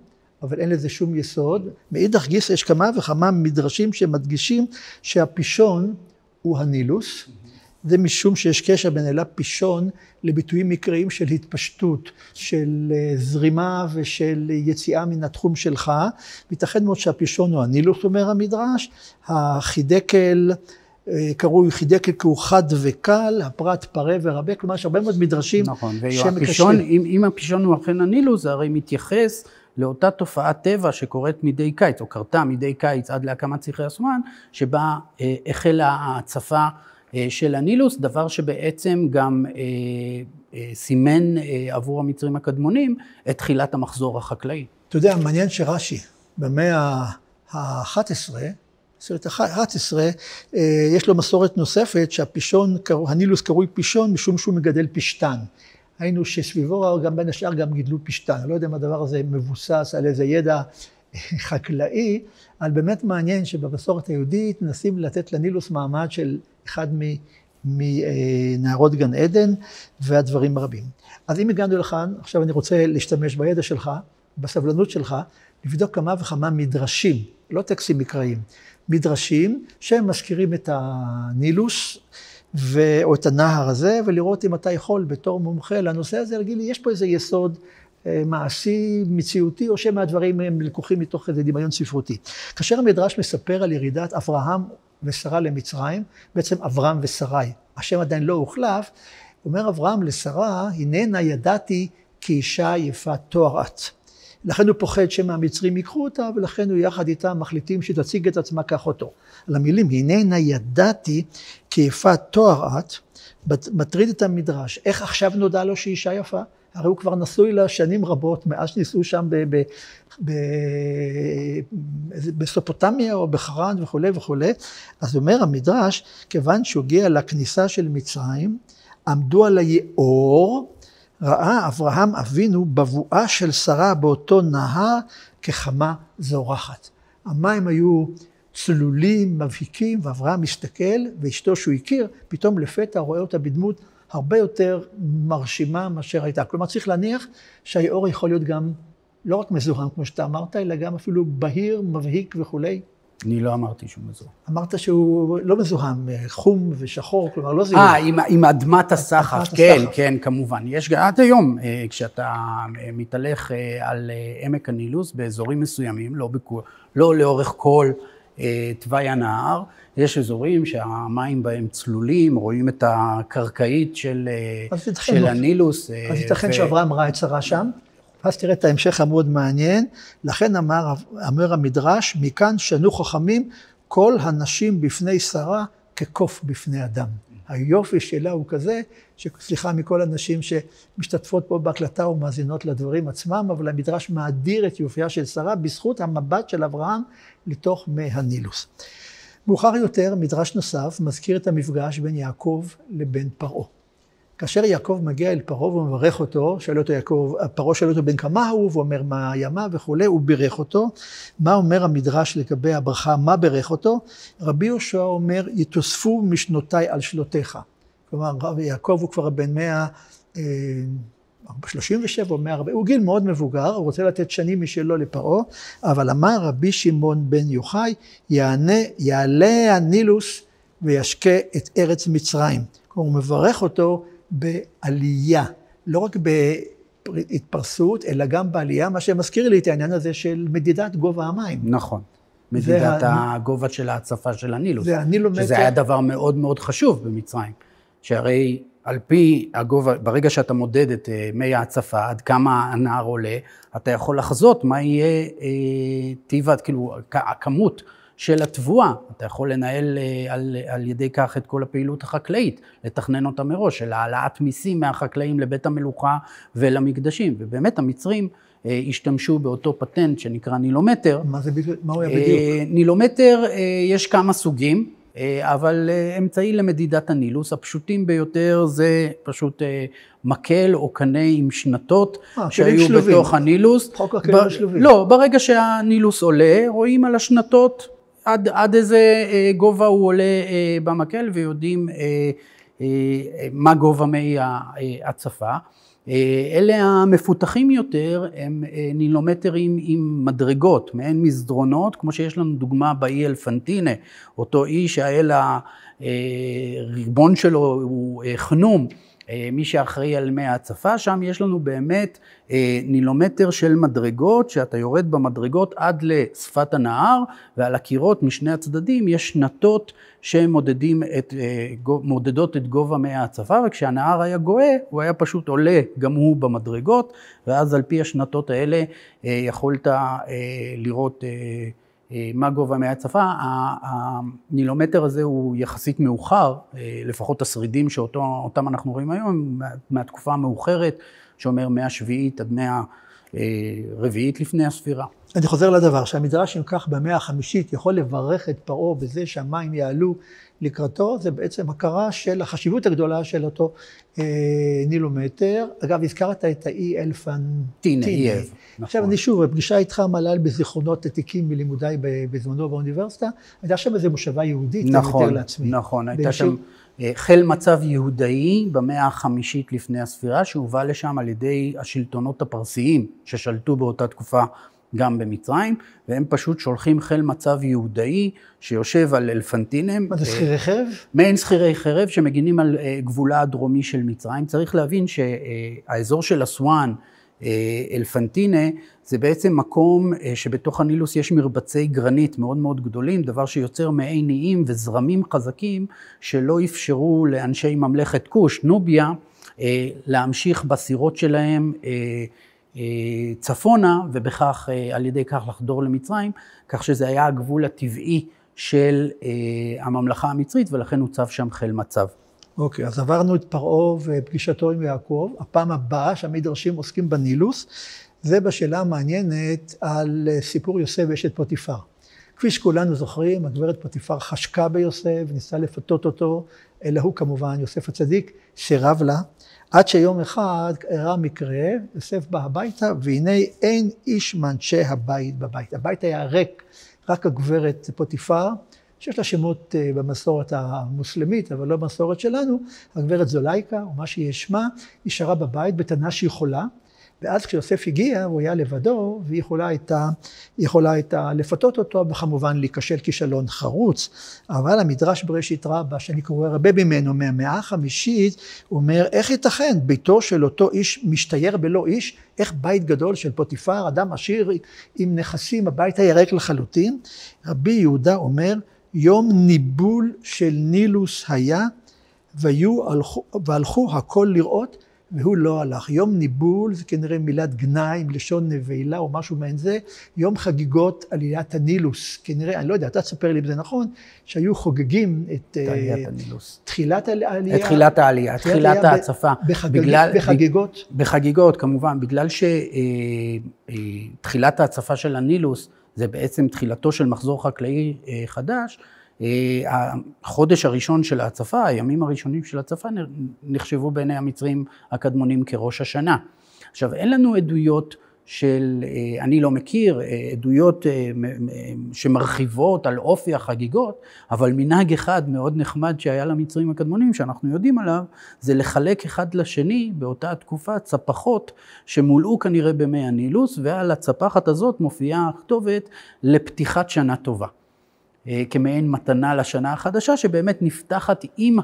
[SPEAKER 2] אבל אין לזה שום יסוד. מאידך גיסא יש כמה וכמה מדרשים שמדגישים שהפישון הוא הנילוס. זה משום שיש קשר בין המילה פישון לביטויים מקראיים של התפשטות, של זרימה ושל יציאה מן התחום שלך. מתאחד מאוד שהפישון הוא הנילוס, אומר המדרש. החידקל קרוי חידקל כי הוא חד וקל, הפרט פרה ורבה, כלומר יש הרבה מאוד מדרשים
[SPEAKER 3] שמקשרים. אם הפישון הוא אכן הנילוס, זה הרי מתייחס לאותה תופעת טבע שקורית מדי קיץ, או קרתה מדי קיץ עד להקמת סכרי אסואן, שבה החלה ההצפה של הנילוס, דבר שבעצם גם סימן עבור המצרים הקדמונים את תחילת המחזור החקלאי.
[SPEAKER 2] אתה יודע, מעניין שרש"י במאה ה-11, בסרט ה-11, יש לו מסורת נוספת שהפישון, הנילוס קרוי פישון משום שהוא מגדל פשטן. היינו שסביבו גם בין השאר גם גידלו פשטן. אני לא יודע אם הדבר הזה מבוסס על איזה ידע חקלאי, אבל באמת מעניין שבמסורת היהודית מנסים לתת לנילוס מעמד של אחד מנערות גן עדן והדברים הרבים. אז אם הגענו לכאן, עכשיו אני רוצה להשתמש בידע שלך, בסבלנות שלך, לבדוק כמה וכמה מדרשים, לא טקסטים מקראיים, מדרשים שהם מזכירים את הנילוס, או את הנהר הזה, ולראות אם אתה יכול בתור מומחה לנושא הזה, להגיד לי, יש פה איזה יסוד מעשי, מציאותי, או שמהדברים הם לקוחים מתוך איזה דמיון ספרותי. כאשר המדרש מספר על ירידת אברהם ושרה למצרים, בעצם אברהם ושרי, השם עדיין לא הוחלף, אומר אברהם לשרה, הננה ידעתי כאישה יפה תואר את. לכן הוא פוחד שמהמצרים ייקחו אותה, ולכן הוא יחד איתם מחליטים שתציג את עצמה כאחותו. על המילים, הננה ידעתי כיפה תואר את, מטריד את המדרש. איך עכשיו נודע לו שהיא אישה יפה? הרי הוא כבר נשוי לה שנים רבות, מאז שניסו שם בסופוטמיה או בחרן וכו' וכו'. אז אומר המדרש, כיוון שהוא הגיע לכניסה של מצרים, עמדו על היאור, ראה אברהם אבינו בבואה של שרה באותו נהר כחמה זורחת. המים היו צלולים, מבהיקים, ואברהם מסתכל, ואשתו שהוא הכיר, פתאום לפתע רואה אותה בדמות הרבה יותר מרשימה מאשר הייתה. כלומר, צריך להניח שהיאור יכול להיות גם לא רק מזוהם, כמו שאתה אמרת, אלא גם אפילו בהיר, מבהיק וכולי.
[SPEAKER 3] אני לא אמרתי שהוא מזוהם.
[SPEAKER 2] אמרת שהוא לא מזוהם, חום ושחור, כלומר לא זיהום.
[SPEAKER 3] עם אדמת הסחף, כן, כן, כמובן. יש עד היום, כשאתה מתהלך על עמק הנילוס, באזורים מסוימים, לא לאורך כל תוואי הנהר, יש אזורים שהמים בהם צלולים, רואים את הקרקעית של הנילוס.
[SPEAKER 2] אז ייתכן שאברהם ראה את שרה שם. אז תראה את ההמשך המאוד מעניין, לכן אמר המדרש, מכאן שנו חכמים כל הנשים בפני שרה כקוף בפני אדם. היופי שלה הוא כזה, סליחה מכל הנשים שמשתתפות פה בהקלטה ומאזינות לדברים עצמם, אבל המדרש מאדיר את יופייה של שרה בזכות המבט של אברהם לתוך מי הנילוס. מאוחר יותר, מדרש נוסף מזכיר את המפגש בין יעקב לבין פרעה. כאשר יעקב מגיע אל פרעה ומברך אותו, פרעה שואל אותו בן כמה הוא, והוא אומר מה ימה וכו', הוא בירך אותו. מה אומר המדרש לגבי הברכה, מה בירך אותו? רבי יהושע אומר, יתוספו משנותיי על שנותיך. כלומר, יעקב הוא כבר בן 137 או 140, הוא גיל מאוד מבוגר, הוא רוצה לתת שנים משלו לפרעה, אבל אמר רבי שמעון בן יוחאי, יעלה הנילוס וישקה את ארץ מצרים. כלומר, הוא מברך אותו בעלייה, לא רק בהתפרסות, אלא גם בעלייה, מה שמזכיר לי את העניין הזה של מדידת גובה המים.
[SPEAKER 3] נכון, מדידת הגובה של ההצפה של הנילוס, שזה היה דבר מאוד מאוד חשוב במצרים, שהרי על פי הגובה, ברגע שאתה מודד את מי ההצפה, עד כמה הנהר עולה, אתה יכול לחזות מה יהיה טיבת, כאילו הכמות, של התבואה, אתה יכול לנהל על ידי כך את כל הפעילות החקלאית, לתכנן אותה מראש, של העלאת מיסים מהחקלאים לבית המלוכה ולמקדשים, ובאמת המצרים השתמשו באותו פטנט שנקרא נילומטר.
[SPEAKER 2] מה הוא היה בדיוק?
[SPEAKER 3] נילומטר יש כמה סוגים, אבל אמצעי למדידת הנילוס, הפשוטים ביותר זה פשוט מקל או קנה עם שנתות שהיו בתוך הנילוס. לא, ברגע שהנילוס עולה, רואים על השנתות עד איזה גובה הוא עולה במקל, ויודעים מה גובה מי ההצפה. אלה המפותחים יותר, הם נילומטרים עם מדרגות, מעין מסדרונות, כמו שיש לנו דוגמה באי אלפנטינה, אותו אי שהאל הריבון שלו הוא חנום, מי שאחראי על מי ההצפה, שם יש לנו באמת נילומטר של מדרגות, שאתה יורד במדרגות עד לשפת הנהר, ועל הקירות משני הצדדים יש שנתות שמודדות את גובה מי ההצפה, וכשהנהר היה גואה, הוא היה פשוט עולה גם הוא במדרגות, ואז על פי השנתות האלה יכולת לראות מה גובה מי ההצפה. הנילומטר הזה הוא יחסית מאוחר, לפחות השרידים שאותם אנחנו רואים היום, מהתקופה המאוחרת, שאומר 107 עד 104 לפני הספירה.
[SPEAKER 2] אני חוזר לדבר, שהמדרש אם כך במאה החמישית יכול לברך את פרעה בזה שהמים יעלו לקראתו, זה בעצם הכרה של החשיבות הגדולה של אותו נילומטר. אגב, הזכרת את האי אלפנטינה. עכשיו אני שוב, הפגישה איתך מל"ל בזיכרונות עתיקים מלימודיי בזמנו באוניברסיטה, הייתה שם איזו מושבה יהודית,
[SPEAKER 3] נכון, נכון, הייתה שם חיל מצב יהודאי במאה החמישית לפני הספירה, שהובא לשם על ידי השלטונות הפרסיים ששלטו באותה תקופה גם במצרים, והם פשוט שולחים חיל מצב יהודאי שיושב על אלפנטינם.
[SPEAKER 2] מה זה, שכירי חרב?
[SPEAKER 3] מעין שכירי חרב שמגינים על גבולה הדרומי של מצרים. צריך להבין שהאזור של אסואן, אלפנטינה, זה בעצם מקום שבתוך הנילוס יש מרבצי גרנית מאוד מאוד גדולים, דבר שיוצר מעין איים וזרמים חזקים שלא אפשרו לאנשי ממלכת כוש, נוביה, להמשיך בסירות שלהם צפונה, ובכך, על ידי כך לחדור למצרים, כך שזה היה הגבול הטבעי של הממלכה המצרית, ולכן הוצב שם חיל מצב.
[SPEAKER 2] אוקיי, אז עברנו את פרעה ופגישתו עם יעקב. הפעם הבאה שהמדרשים עוסקים בנילוס, זה בשאלה המעניינת על סיפור יוסף ואשת פוטיפר. כפי שכולנו זוכרים, הגברת פוטיפר חשקה ביוסף, ניסה לפתות אותו, אלא הוא כמובן, יוסף הצדיק, סירב לה, עד שיום אחד אירע מקרה, יוסף בא הביתה, והנה אין איש מאנשי הבית בבית. הבית היה ריק, רק הגברת פוטיפר, שיש לה שמות במסורת המוסלמית, אבל לא במסורת שלנו, הגברת זולייקה, או מה שהיא שמה, נשארה בבית, בטענה שהיא חולה, ואז כשיוסף הגיע, הוא היה לבדו, והיא יכולה הייתה לפתות אותו, וכמובן להיכשל כישלון חרוץ. אבל המדרש בראשית רבה, שאני קורא הרבה ממנו, מהמאה החמישית, הוא אומר, איך ייתכן? ביתו של אותו איש משתייר בלא איש, איך בית גדול של פוטיפר, אדם עשיר עם נכסים, הבית היה ריק לחלוטין. רבי יהודה אומר, יום ניבול של נילוס היה, והלכו הכל לראות, והוא לא הלך. יום ניבול זה כנראה מילת גנאי, עם לשון נבלה או משהו מעין זה, יום חגיגות עליית הנילוס. כנראה, אני לא יודע, אתה תספר לי אם זה נכון, שהיו חוגגים את תחילת העלייה.
[SPEAKER 3] את תחילת העלייה, תחילת ההצפה.
[SPEAKER 2] בחגיגות?
[SPEAKER 3] בחגיגות, כמובן, בגלל שתחילת ההצפה של הנילוס, זה בעצם תחילתו של מחזור חקלאי חדש, החודש הראשון של ההצפה, הימים הראשונים של ההצפה, נחשבו בעיני המצרים הקדמונים כראש השנה. עכשיו, אין לנו עדויות אני לא מכיר, עדויות שמרחיבות על אופי החגיגות, אבל מנהג אחד מאוד נחמד שהיה למצרים הקדמונים, שאנחנו יודעים עליו, זה לחלק אחד לשני באותה תקופה צפחות שמולאו כנראה במי הנילוס, ועל הצפחת הזאת מופיעה הכתובת לפתיחת שנה טובה. כמעין מתנה לשנה החדשה, שבאמת נפתחת עם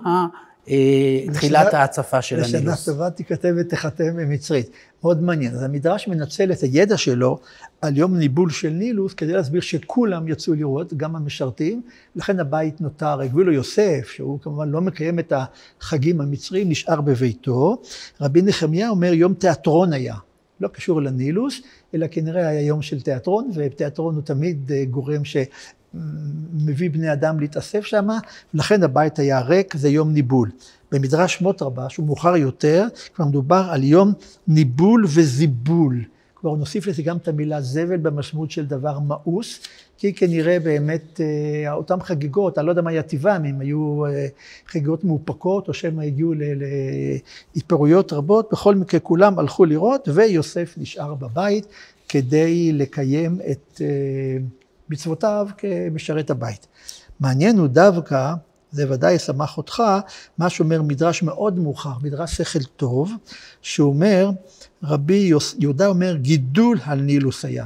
[SPEAKER 3] תחילת ההצפה של הנילוס.
[SPEAKER 2] לשנה טובה תיכתב ותחתם במצרית. מאוד מעניין. אז המדרש מנצל את הידע שלו על יום ניבול של נילוס, כדי להסביר שכולם יצאו לראות, גם המשרתים, לכן הבית נותר ריק. ואילו יוסף, שהוא כמובן לא מקיים את החגים המצריים, נשאר בביתו. רבי נחמיה אומר יום תיאטרון היה. לא קשור לנילוס, אלא כנראה היה יום של תיאטרון, ותיאטרון הוא תמיד גורם מביא בני אדם להתאסף שם, ולכן הבית היה ריק, זה יום ניבול. במדרש שמות רבה, שהוא מאוחר יותר, כבר מדובר על יום ניבול וזיבול. כבר נוסיף לזה גם את המילה זבל במשמעות של דבר מאוס, כי כנראה באמת אותם חגיגות, אני לא יודע מה היה טבעם, אם היו חגיגות מאופקות, או שהם הגיעו להתפרעויות רבות, בכל מקרה כולם הלכו לראות, ויוסף נשאר בבית, כדי לקיים את מצוותיו כמשרת הבית. מעניין הוא דווקא, זה ודאי ישמח אותך, מה שאומר מדרש מאוד מאוחר, מדרש שכל טוב, שאומר, רבי יהודה אומר, גידול הנילוס היה.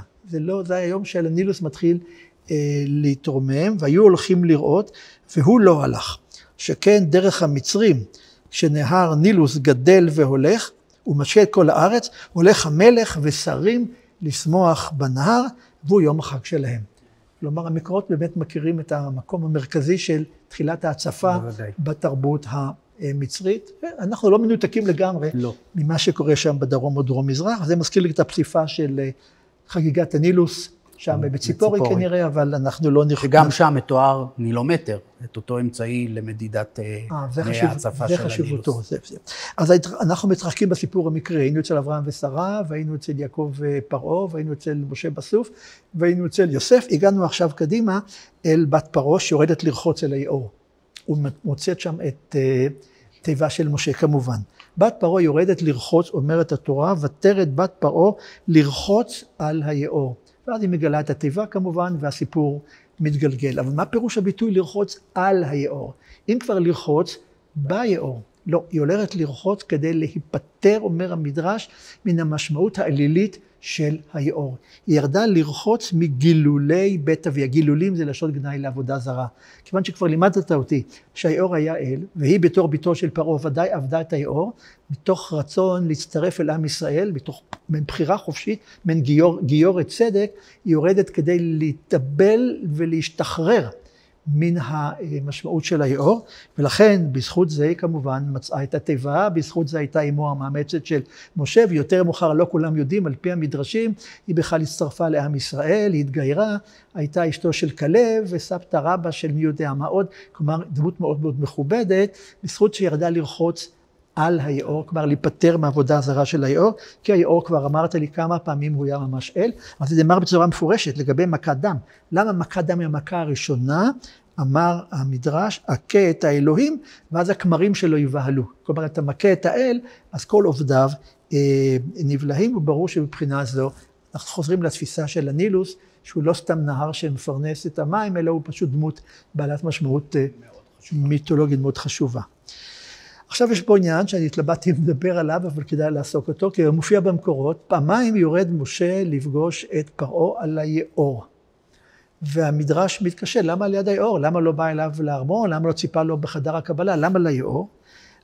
[SPEAKER 2] זה היום של הנילוס מתחיל להתרומם, והיו הולכים לראות, והוא לא הלך. שכן דרך המצרים, כשנהר נילוס גדל והולך, הוא משקה את כל הארץ, הולך המלך ושרים לשמוח בנהר, והוא יום החג שלהם. כלומר, המקורות באמת מכירים את המקום המרכזי של תחילת ההצפה בתרבות המצרית. אנחנו לא מנותקים לגמרי ממה שקורה שם בדרום או דרום מזרח. זה מזכיר לי את הפסיפה של חגיגת הנילוס שם בציפורי כנראה, אבל אנחנו לא נכנסים.
[SPEAKER 3] שגם שם מתואר נילומטר, את אותו אמצעי למדידת ההצפה של הנילוס.
[SPEAKER 2] אז אנחנו מתרחקים בסיפור המקרה, היינו אצל אברהם ושרה, והיינו אצל יעקב ופרעה, והיינו אצל משה בסוף, והיינו אצל יוסף, הגענו עכשיו קדימה אל בת פרעה שיורדת לרחוץ אל היאור. הוא מוצאת שם את תיבה של משה כמובן. בת פרעה יורדת לרחוץ, אומרת התורה, ותרד בת פרעה לרחוץ על היאור. ואז היא מגלה את התיבה כמובן, והסיפור מתגלגל. אבל מה פירוש הביטוי לרחוץ על היאור? אם כבר לרחוץ ביאור. לא, היא הולכת לרחוץ כדי להיפטר, אומר המדרש, מן המשמעות העלילית של היאור. היא ירדה לרחוץ מגילולי בית אביה. גילולים זה לשון גנאי לעבודה זרה. כיוון שכבר לימדת אותי שהיאור היה אל, והיא בתור ביתו של פרעה ודאי עבדה את היאור, מתוך רצון להצטרף אל עם ישראל, מן בחירה חופשית, מן גיורת צדק, היא יורדת כדי להתאבל ולהשתחרר מן המשמעות של היאור, ולכן בזכות זה היא כמובן מצאה את התיבה, בזכות זה הייתה אמו המאמצת של משה, ויותר מאוחר לא כולם יודעים, על פי המדרשים, היא בכלל הצטרפה לעם ישראל, היא התגיירה, הייתה אשתו של כלב וסבתא רבא של מי יודע מה עוד, כלומר דמות מאוד מאוד מכובדת, בזכות שירדה לרחוץ על היאור, כלומר להיפטר מהעבודה הזרה של היאור, כי היאור כבר אמרת לי כמה פעמים הוא היה ממש אל, אז זה נאמר בצורה מפורשת לגבי מכת דם. למה מכת דם היא המכה הראשונה? אמר המדרש, הכה את האלוהים, ואז הכמרים שלו יבהלו. כלומר, אתה מכה את האל, אז כל עובדיו נבלעים, וברור שבבחינה זו, אנחנו חוזרים לתפיסה של הנילוס, שהוא לא סתם נהר שמפרנס את המים, אלא הוא פשוט דמות בעלת משמעות מיתולוגית מאוד חשובה. עכשיו יש פה עניין שאני התלבטתי לדבר עליו, אבל כדאי לעסוק אותו, כי הוא מופיע במקורות, פעמיים יורד משה לפגוש את פרעה על היאור. והמדרש מתקשה, למה ליד היאור? למה לא בא אליו לארמון? למה לא ציפה לו בחדר הקבלה? למה ליאור?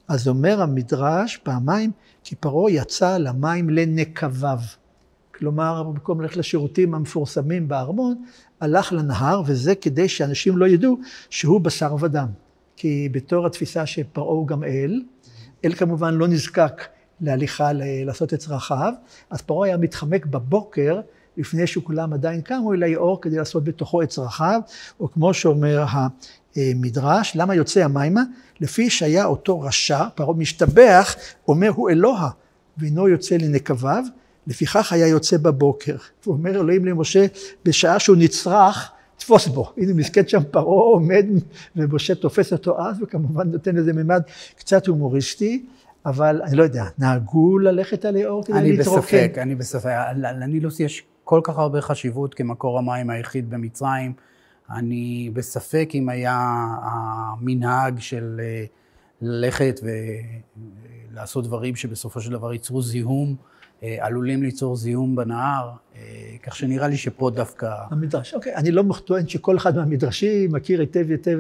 [SPEAKER 2] אז אומר המדרש פעמיים, כי פרעה יצא למים לנקביו. כלומר, במקום ללכת לשירותים המפורסמים בארמון, הלך לנהר, וזה כדי שאנשים לא ידעו שהוא בשר ודם. כי בתור התפיסה שפרעה הוא גם אל כמובן לא נזקק להליכה לעשות את צרכיו, אז פרעה היה מתחמק בבוקר, לפני שכולם עדיין קמו אל היאור כדי לעשות בתוכו את צרכיו, או כמו שאומר המדרש, למה יוצא המימה? לפי שהיה אותו רשע, פרעה משתבח, אומר הוא אלוה, ואינו יוצא לנקביו, לפיכך היה יוצא בבוקר. הוא אומר אלוהים למשה, בשעה שהוא נצרך, תפוס בו. הנה מסכן שם פרעה עומד, ומשה תופס אותו אז, וכמובן נותן איזה ממד קצת הומוריסטי, אבל אני לא יודע, נהגו ללכת על היאור כדי להתרוקן?
[SPEAKER 3] אני בספק. לנילוס יש כל כך הרבה חשיבות כמקור המים היחיד במצרים. אני בספק אם היה המנהג של ללכת ולעשות דברים שבסופו של דבר ייצרו זיהום, עלולים ליצור זיהום בנהר, כך שנראה לי שפה דווקא...
[SPEAKER 2] המדרש, אוקיי. אני לא טוען שכל אחד מהמדרשים מכיר היטב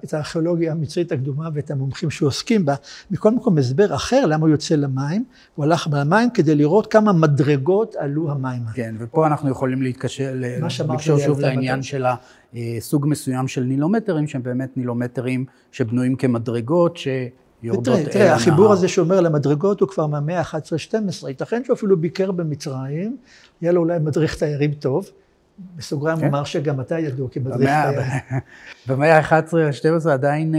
[SPEAKER 2] את הארכיאולוגיה המצרית הקדומה ואת המומחים שעוסקים בה. מכל מקום הסבר אחר למה הוא יוצא למים, הוא הלך למים כדי לראות כמה מדרגות עלו המים.
[SPEAKER 3] כן, ופה אנחנו יכולים לקשור שוב לעניין של הסוג מסוים של נילומטרים, שהם באמת נילומטרים שבנויים כמדרגות יורדות אל
[SPEAKER 2] תראה, החיבור הזה שאומר למדרגות הוא כבר מהמאה ה-11-12, ייתכן שהוא אפילו ביקר במצרים, היה לו אולי מדריך תיירים טוב, בסוגריים הוא אמר שגם אתה ידעו כמדריך תיירים.
[SPEAKER 3] במאה ה-11-12 עדיין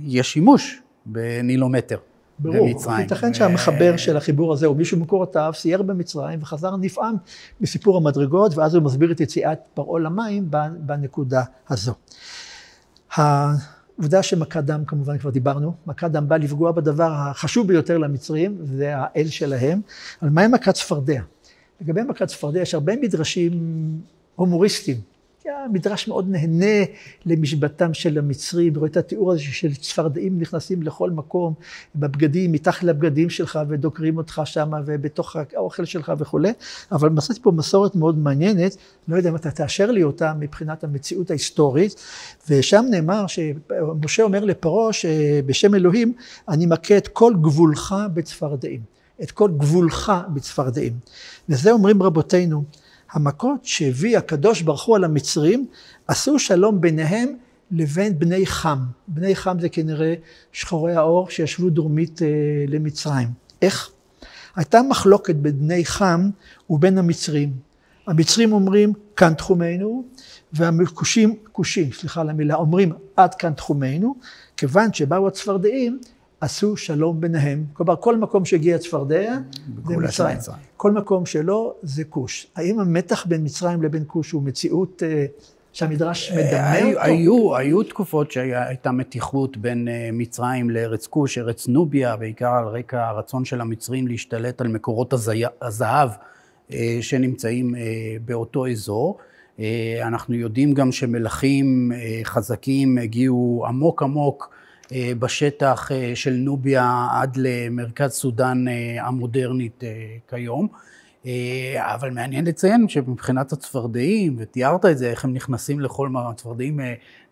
[SPEAKER 3] יש שימוש בנילומטר במצרים.
[SPEAKER 2] ברור, ייתכן שהמחבר של החיבור הזה הוא מישהו מקורותיו, סייר במצרים וחזר נפעם בסיפור המדרגות, ואז הוא מסביר את יציאת פרעה למים בנקודה הזו. עובדה שמכת דם, כמובן כבר דיברנו, מכת דם בא לפגוע בדבר החשוב ביותר למצרים, זה האל שלהם, אבל מה עם מכת צפרדע? לגבי מכת צפרדע יש הרבה מדרשים הומוריסטיים, כי המדרש מאוד נהנה למשבטם של המצרים, רואה את התיאור הזה של צפרדעים נכנסים לכל מקום, בבגדים, מתחת לבגדים שלך ודוקרים אותך שם ובתוך האוכל שלך וכו'. אבל מצאתי פה מסורת מאוד מעניינת, לא יודע אם אתה תאשר לי אותה מבחינת המציאות ההיסטורית, ושם נאמר שמשה אומר לפרעה שבשם אלוהים אני מכה את כל גבולך בצפרדעים. את כל גבולך בצפרדעים. וזה אומרים רבותינו, המכות שהביא הקדוש ברוך הוא על המצרים, עשו שלום ביניהם לבין בני חם. בני חם זה כנראה שחורי האור שישבו דרומית למצרים. איך? הייתה מחלוקת בין בני חם ובין המצרים. המצרים אומרים, כאן תחומנו, והכושים, סליחה על המילה, אומרים, עד כאן תחומנו, כיוון שבאו הצפרדעים, עשו שלום ביניהם. כלומר, כל מקום שהגיע הצפרדע, זה מצרים. כל מקום שלא, זה כוש. האם המתח בין מצרים לבין כוש הוא מציאות שהמדרש מדמה אותו?
[SPEAKER 3] היו תקופות שהייתה מתיחות בין מצרים לארץ כוש, ארץ נוביה, בעיקר על רקע הרצון של המצרים להשתלט על מקורות הזהב שנמצאים באותו אזור. אנחנו יודעים גם שמלכים חזקים הגיעו עמוק עמוק בשטח של נוביה עד למרכז סודן המודרנית כיום. אבל מעניין לציין שמבחינת הצפרדעים, ותיארת את זה, איך הם נכנסים הצפרדעים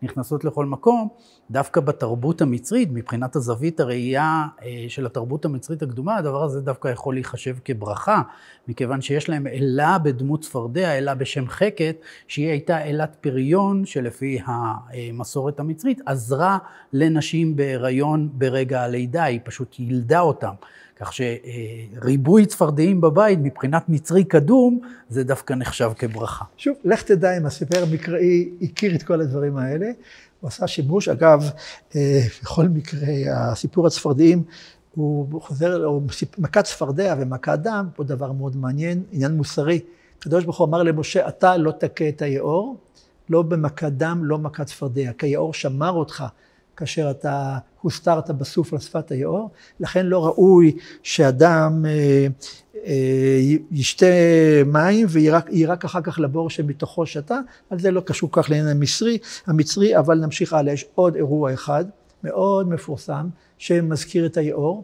[SPEAKER 3] נכנסות לכל מקום, דווקא בתרבות המצרית, מבחינת הזווית הראייה של התרבות המצרית הקדומה, הדבר הזה דווקא יכול להיחשב כברכה, מכיוון שיש להם אלה בדמות צפרדע, אלה בשם חקת, שהיא הייתה אלת פריון, שלפי המסורת המצרית, עזרה לנשים בהיריון ברגע הלידה, היא פשוט ילדה אותם. כך שריבוי צפרדעים בבית מבחינת מצרי קדום, זה דווקא נחשב כברכה.
[SPEAKER 2] שוב, לך תדע אם הסיפר המקראי הכיר את כל הדברים האלה. הוא עשה שימוש, אגב, בכל מקרה, הסיפור הצפרדעים, הוא חוזר, מכת צפרדע ומכת דם, פה דבר מאוד מעניין, עניין מוסרי. הקדוש ברוך הוא אמר למשה, אתה לא תכה את היאור, לא במכת דם, לא מכת צפרדע, כי היאור שמר אותך. כאשר אתה הוסתרת בסוף על שפת היאור, לכן לא ראוי שאדם ישתה מים ויירק אחר כך לבור שמתוכו שתה, על זה לא קשור כך לעניין המצרי, אבל נמשיך הלאה. יש עוד אירוע אחד מאוד מפורסם שמזכיר את היאור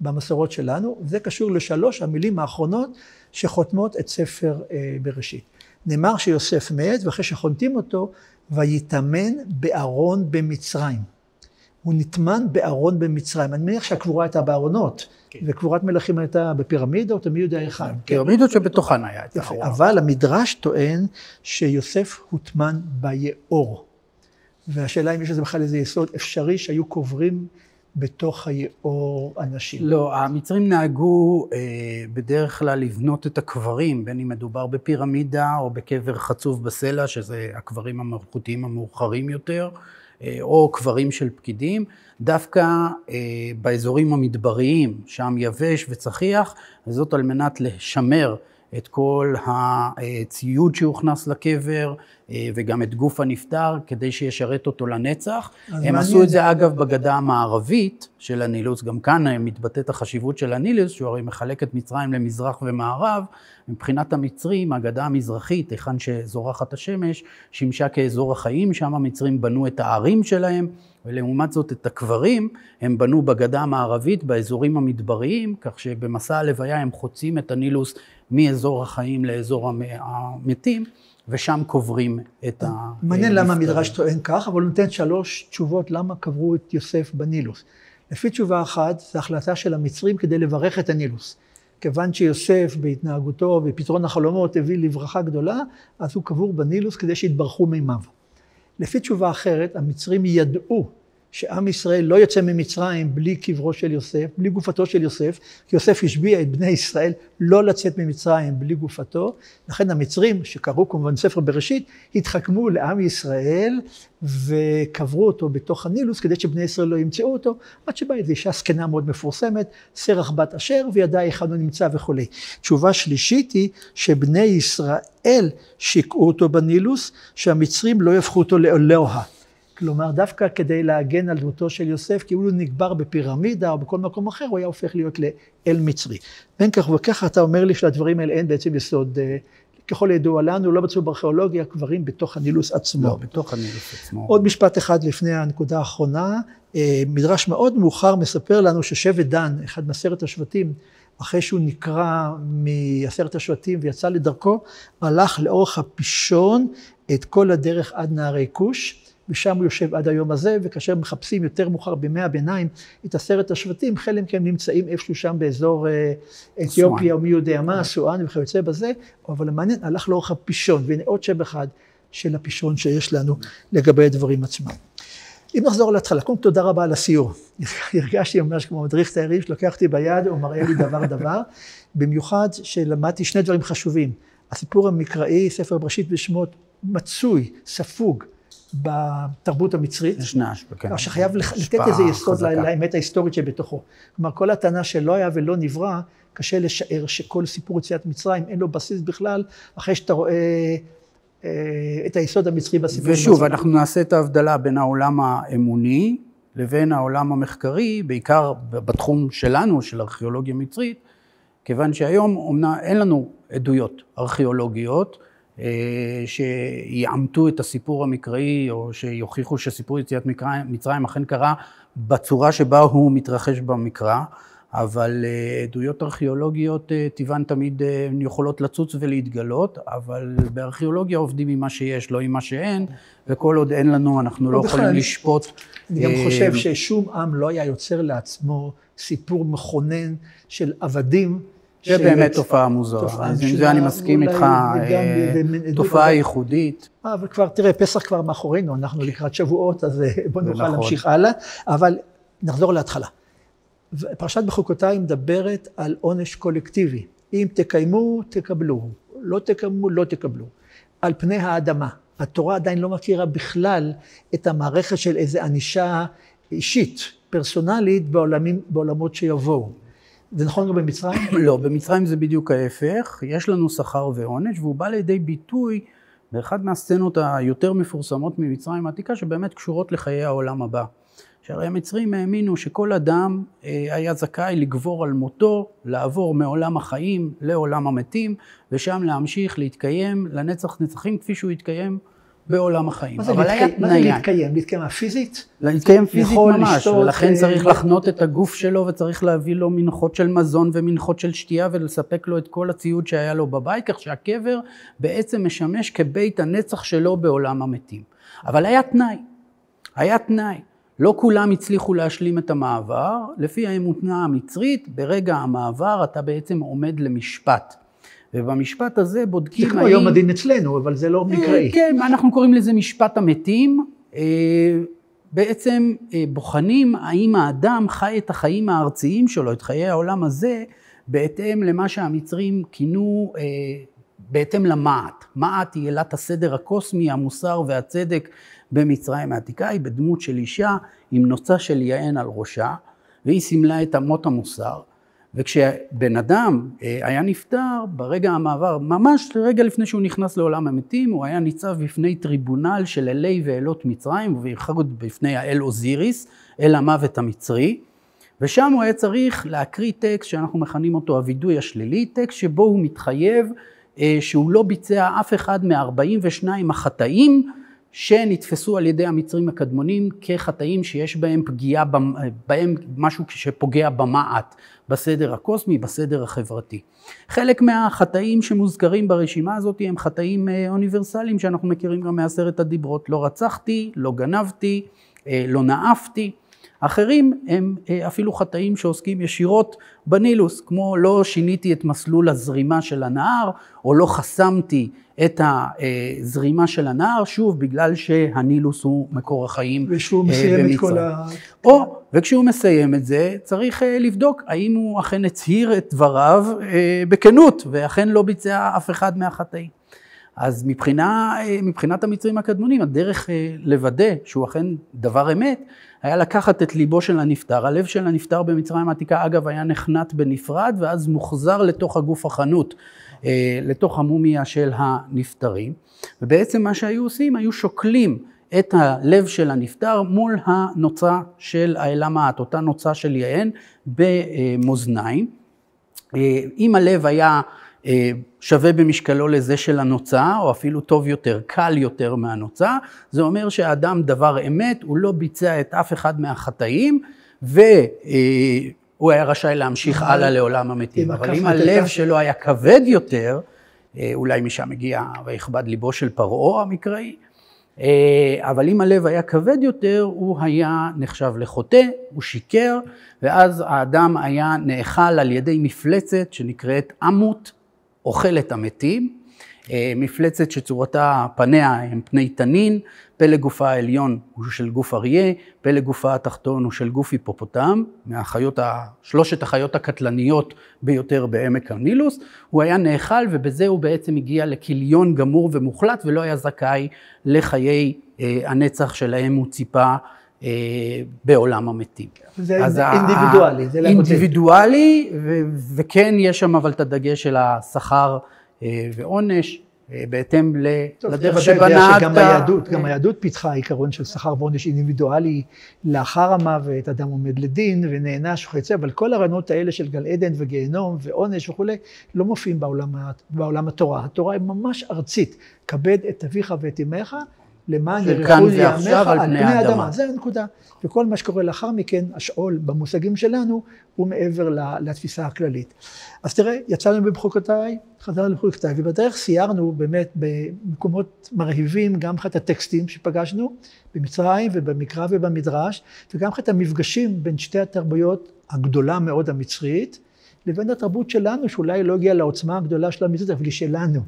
[SPEAKER 2] במסורות שלנו, זה קשור לשלוש המילים האחרונות שחותמות את ספר בראשית. נאמר שיוסף מת, ואחרי שחונתים אותו, ויתאמן בארון במצרים. הוא נטמן בארון במצרים. אני מניח שהקבורה הייתה בארונות, וקבורת מלכים הייתה בפירמידות, מי יודע היכן.
[SPEAKER 3] פירמידות שבתוכן היה את הארון.
[SPEAKER 2] אבל המדרש טוען שיוסף הוטמן ביאור. והשאלה אם יש לזה בכלל איזה יסוד אפשרי שהיו קוברים בתוך היאור אנשים.
[SPEAKER 3] לא, המצרים נהגו בדרך כלל לבנות את הקברים, בין אם מדובר בפירמידה או בקבר חצוב בסלע, שזה הקברים המלכותיים המאוחרים יותר, או קברים של פקידים, דווקא באזורים המדבריים, שם יבש וצחיח, זאת על מנת לשמר את כל הציוד שהוכנס לקבר, וגם את גוף הנפטר, כדי שישרת אותו לנצח. הם עשו את זה אגב בגדה המערבית של הנילוס, גם כאן מתבטאת החשיבות של הנילוס, שהוא הרי מחלק את מצרים למזרח ומערב, מבחינת המצרים, הגדה המזרחית, היכן שזורחת השמש, שימשה כאזור החיים, שם המצרים בנו את הערים שלהם, ולעומת זאת את הקברים, הם בנו בגדה המערבית, באזורים המדבריים, כך שבמסע הלוויה הם חוצים את הנילוס מאזור החיים לאזור המתים, ושם קוברים את הנפטרים.
[SPEAKER 2] מעניין למה המדרש טוען כך, אבל הוא נותן 3 תשובות למה קברו את יוסף בנילוס. לפי תשובה אחת, זו החלטה של המצרים כדי לברך את הנילוס. כיוון שיוסף בהתנהגותו בפתרון החלומות הביא לברכה גדולה, אז הוא קבור בנילוס כדי שיתברכו מימיו. לפי תשובה אחרת, המצרים ידעו שעם ישראל לא יוצא ממצרים בלי קברו של יוסף, בלי גופתו של יוסף, כי יוסף השביע את בני ישראל לא לצאת ממצרים בלי גופתו, לכן המצרים, שקראו כמובן ספר בראשית, התחכמו לעם ישראל וקברו אותו בתוך הנילוס, כדי שבני ישראל לא ימצאו אותו, עד שבאה איזו אישה זקנה מאוד מפורסמת, סרח בת אשר, וידע היכן הוא נמצא וכו'. תשובה שלישית היא שבני ישראל שיקעו אותו בנילוס, שהמצרים לא יהפכו אותו לאלוה. כלומר, דווקא כדי להגן על דמותו של יוסף, כי הוא נקבר בפירמידה או בכל מקום אחר, הוא היה הופך להיות לאל מצרי. בין כך וכך אתה אומר לי שלדברים האלה אין בעצם יסוד, ככל ידוע לנו, לא מצאו בארכיאולוגיה, קברים בתוך הנילוס עצמו.
[SPEAKER 3] לא, בתוך הנילוס עצמו.
[SPEAKER 2] עוד משפט אחד לפני הנקודה האחרונה, מדרש מאוד מאוחר מספר לנו ששבט דן, אחד מעשרת השבטים, אחרי שהוא נקרא מעשרת השבטים ויצא לדרכו, הלך לאורך הפישון את כל הדרך עד נהרי כוש, ושם הוא יושב עד היום הזה, וכאשר מחפשים יותר מאוחר בימי הביניים את 10 השבטים, חלק הם נמצאים איפשהו שם באזור אתיופיה, או מי יודע מה, סואן וכיוצא בזה, אבל המעניין הלך לאורך הפישון, והנה עוד שם אחד של הפישון שיש לנו לגבי הדברים עצמם. אם נחזור להתחלה, קודם תודה רבה על הסיור. הרגשתי ממש כמו מדריך תיירים שלוקח אותי ביד, הוא מראה לי דבר דבר, במיוחד שלמדתי 2 דברים חשובים. הסיפור המקראי, ספר בראשית ושמות, מצוי, ספוג, בתרבות המצרית.
[SPEAKER 3] יש נש, כן.
[SPEAKER 2] שחייב לתת איזה יסוד לאמת ההיסטורית שבתוכו. כלומר, כל הטענה שלא היה ולא נברא, קשה לשער שכל סיפור יציאת מצרים אין לו בסיס בכלל, אחרי שאתה רואה את היסוד המצרי בסיפור.
[SPEAKER 3] ושוב, אנחנו נעשה את ההבדלה בין העולם האמוני לבין העולם המחקרי, בעיקר בתחום שלנו, של ארכיאולוגיה מצרית, כיוון שהיום אין לנו עדויות ארכיאולוגיות, שיעמתו את הסיפור המקראי, או שיוכיחו שסיפור יציאת מצרים אכן קרה בצורה שבה הוא מתרחש במקרא, אבל עדויות ארכיאולוגיות טבען תמיד יכולות לצוץ ולהתגלות, אבל בארכיאולוגיה עובדים עם מה שיש, לא עם מה שאין, וכל עוד אין לנו, אנחנו לא יכולים לשפוט.
[SPEAKER 2] אני גם חושב ששום עם לא היה יוצר לעצמו סיפור מכונן של עבדים,
[SPEAKER 3] זה באמת תופעה מוזרה, אז עם זה אני מסכים איתך, תופעה ייחודית.
[SPEAKER 2] אבל כבר, תראה, פסח כבר מאחורינו, אנחנו לקראת שבועות, אז בוא נוכל להמשיך הלאה, אבל נחזור להתחלה. פרשת בחוקותיי מדברת על עונש קולקטיבי, אם תקיימו, תקבלו, לא תקיימו, לא תקבלו, על פני האדמה. התורה עדיין לא מכירה בכלל את המערכת של איזו ענישה אישית, פרסונלית, בעולמות שיבואו. זה נכון גם במצרים?
[SPEAKER 3] לא, במצרים זה בדיוק ההפך. יש לנו שכר ועונש, והוא בא לידי ביטוי באחד מהסצנות היותר מפורסמות ממצרים העתיקה, שבאמת קשורות לחיי העולם הבא. שהרי המצרים האמינו שכל אדם היה זכאי לגבור על מותו, לעבור מעולם החיים לעולם המתים, ושם להמשיך להתקיים לנצח נצחים כפי שהוא התקיים בעולם החיים.
[SPEAKER 2] מה זה להתקיים? להתקיים פיזית?
[SPEAKER 3] להתקיים פיזית ממש, ולכן צריך לחנות את הגוף שלו, וצריך להביא לו מנחות של מזון ומנחות של שתייה, ולספק לו את כל הציוד שהיה לו בבית, כך שהקבר בעצם משמש כבית הנצח שלו בעולם המתים. אבל היה תנאי. לא כולם הצליחו להשלים את המעבר, לפי האמונה המצרית, ברגע המעבר אתה בעצם עומד למשפט. ובמשפט הזה בודקים...
[SPEAKER 2] זה כמו יום הדין אצלנו, אבל זה לא מקראי.
[SPEAKER 3] כן, אנחנו קוראים לזה משפט המתים. בעצם בוחנים האם האדם חי את החיים הארציים שלו, את חיי העולם הזה, בהתאם למה שהמצרים כינו, בהתאם למעט. מעט היא אלת הסדר הקוסמי, המוסר והצדק במצרים העתיקה, היא בדמות של אישה עם נוצה של יען על ראשה, והיא סימלה את אמות המוסר. וכשבן אדם היה נפטר, ברגע המעבר, ממש רגע לפני שהוא נכנס לעולם המתים, הוא היה ניצב בפני טריבונל של אלי ואלות מצרים, ובייחוד בפני האל אוזיריס, אל המוות המצרי, ושם הוא היה צריך להקריא טקסט שאנחנו מכנים אותו הווידוי השלילי, טקסט שבו הוא מתחייב שהוא לא ביצע אף אחד מ-42 החטאים, שנתפסו על ידי המצרים הקדמונים כחטאים שיש בהם בהם משהו שפוגע במעט, בסדר הקוסמי, בסדר החברתי. חלק מהחטאים שמוזכרים ברשימה הזאת הם חטאים אוניברסליים שאנחנו מכירים גם מעשרת הדיברות. לא רצחתי, לא גנבתי, לא נאפתי. אחרים הם אפילו חטאים שעוסקים ישירות בנילוס, כמו לא שיניתי את מסלול הזרימה של הנהר, או לא חסמתי את הזרימה של הנהר, שוב, בגלל שהנילוס הוא מקור החיים במצרים.
[SPEAKER 2] ושהוא מסיים את כל
[SPEAKER 3] וכשהוא מסיים את זה, צריך לבדוק האם הוא אכן הצהיר את דבריו בכנות, ואכן לא ביצע אף אחד מהחטאים. אז מבחינת המצרים הקדמונים, הדרך לוודא שהוא אכן דבר אמת, היה לקחת את ליבו של הנפטר. הלב של הנפטר במצרים העתיקה, אגב, היה נחנט בנפרד, ואז מוחזר לתוך הגוף החנות, לתוך המומיה של הנפטרים. ובעצם מה שהיו עושים, היו שוקלים את הלב של הנפטר מול הנוצה של האלה מעט, אותה נוצה של יען במאזניים. אם הלב היה שווה במשקלו לזה של הנוצה, או אפילו טוב יותר, קל יותר מהנוצה, זה אומר שהאדם דבר אמת, הוא לא ביצע את אף אחד מהחטאים, והוא היה רשאי להמשיך הלאה לעולם המתים. אבל אם הלב שלו היה כבד יותר, אולי משם הגיע ויכבד ליבו של פרעה המקראי, אבל אם הלב היה כבד יותר, הוא היה נחשב לחוטא, הוא שיקר, ואז האדם היה נאכל על ידי מפלצת שנקראת עמות, אוכלת המתים. מפלצת שצורתה, פניה הם פני תנין, פלג גופה העליון הוא של גוף אריה, פלג גופה התחתון הוא של גוף היפופוטם, שלושת החיות הקטלניות ביותר בעמק הנילוס. הוא היה נאכל ובזה הוא בעצם הגיע לכיליון גמור ומוחלט ולא היה זכאי לחיי הנצח שלהם הוא ציפה בעולם המתים.
[SPEAKER 2] זה אינדיבידואלי.
[SPEAKER 3] זה אינדיבידואלי, וכן יש שם אבל את הדגש של השכר ועונש, בהתאם לדרך שבנה
[SPEAKER 2] גם היהדות פיתחה עיקרון של שכר ועונש אינדיבידואלי, לאחר המוות, אדם עומד לדין ונענש וכיוצא, אבל כל הרעיונות האלה של גן עדן וגיהנום ועונש וכולי, לא מופיעים בעולם התורה. התורה היא ממש ארצית, כבד את אביך ואת אמך, למען ירחו ימיך על פני האדמה. זה הנקודה. וכל מה שקורה לאחר מכן, השאול במושגים שלנו, הוא מעבר לתפיסה הכללית. אז תראה, יצאנו בבחוקותיי, חזרנו לבחוקותיי, ובדרך סיירנו באמת במקומות מרהיבים, גם את הטקסטים שפגשנו, במצרים ובמקרא ובמדרש, וגם את המפגשים בין שתי התרבויות הגדולה מאוד המצרית, לבין התרבות שלנו, שאולי לא הגיעה לעוצמה הגדולה של המצרית, אבל היא שלנו.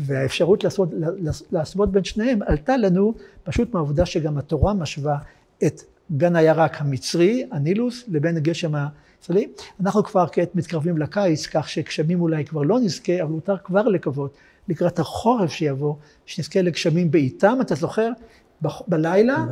[SPEAKER 2] והאפשרות לעשות בין שניהם עלתה לנו פשוט מהעובדה שגם התורה משווה את גן הירק המצרי, הנילוס, לבין הגשם הישראלי. אנחנו כבר כעת מתקרבים לקיץ, כך שגשמים אולי כבר לא נזכה, אבל מותר כבר לקוות לקראת החורף שיבוא, שנזכה לגשמים בעיתם, אתה זוכר? בלילה,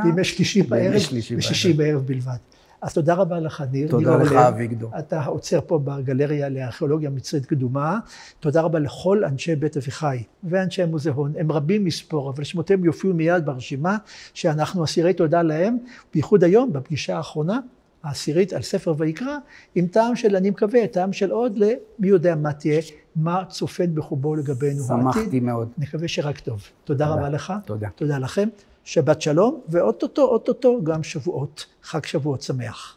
[SPEAKER 2] בימי שלישי בערב, ושישי בערב בלבד. אז תודה רבה לך, ניר.
[SPEAKER 3] תודה לך, אביגדור.
[SPEAKER 2] אתה עוצר פה בגלריה לארכיאולוגיה מצרית קדומה. תודה רבה לכל אנשי בית אביחי ואנשי המוזיאון. הם רבים מספור, אבל שמותיהם יופיעו מיד ברשימה, שאנחנו אסירי תודה להם, בייחוד היום, בפגישה האחרונה, העשירית על ספר ויקרא, עם טעם של, אני מקווה, טעם של עוד מי יודע מה תהיה, מה צופן בחובו לגבינו.
[SPEAKER 3] שמחתי מאוד.
[SPEAKER 2] נקווה שרק טוב. תודה רבה לך.
[SPEAKER 3] תודה.
[SPEAKER 2] תודה לכם. שבת שלום, ואוטוטו גם שבועות, חג שבועות שמח.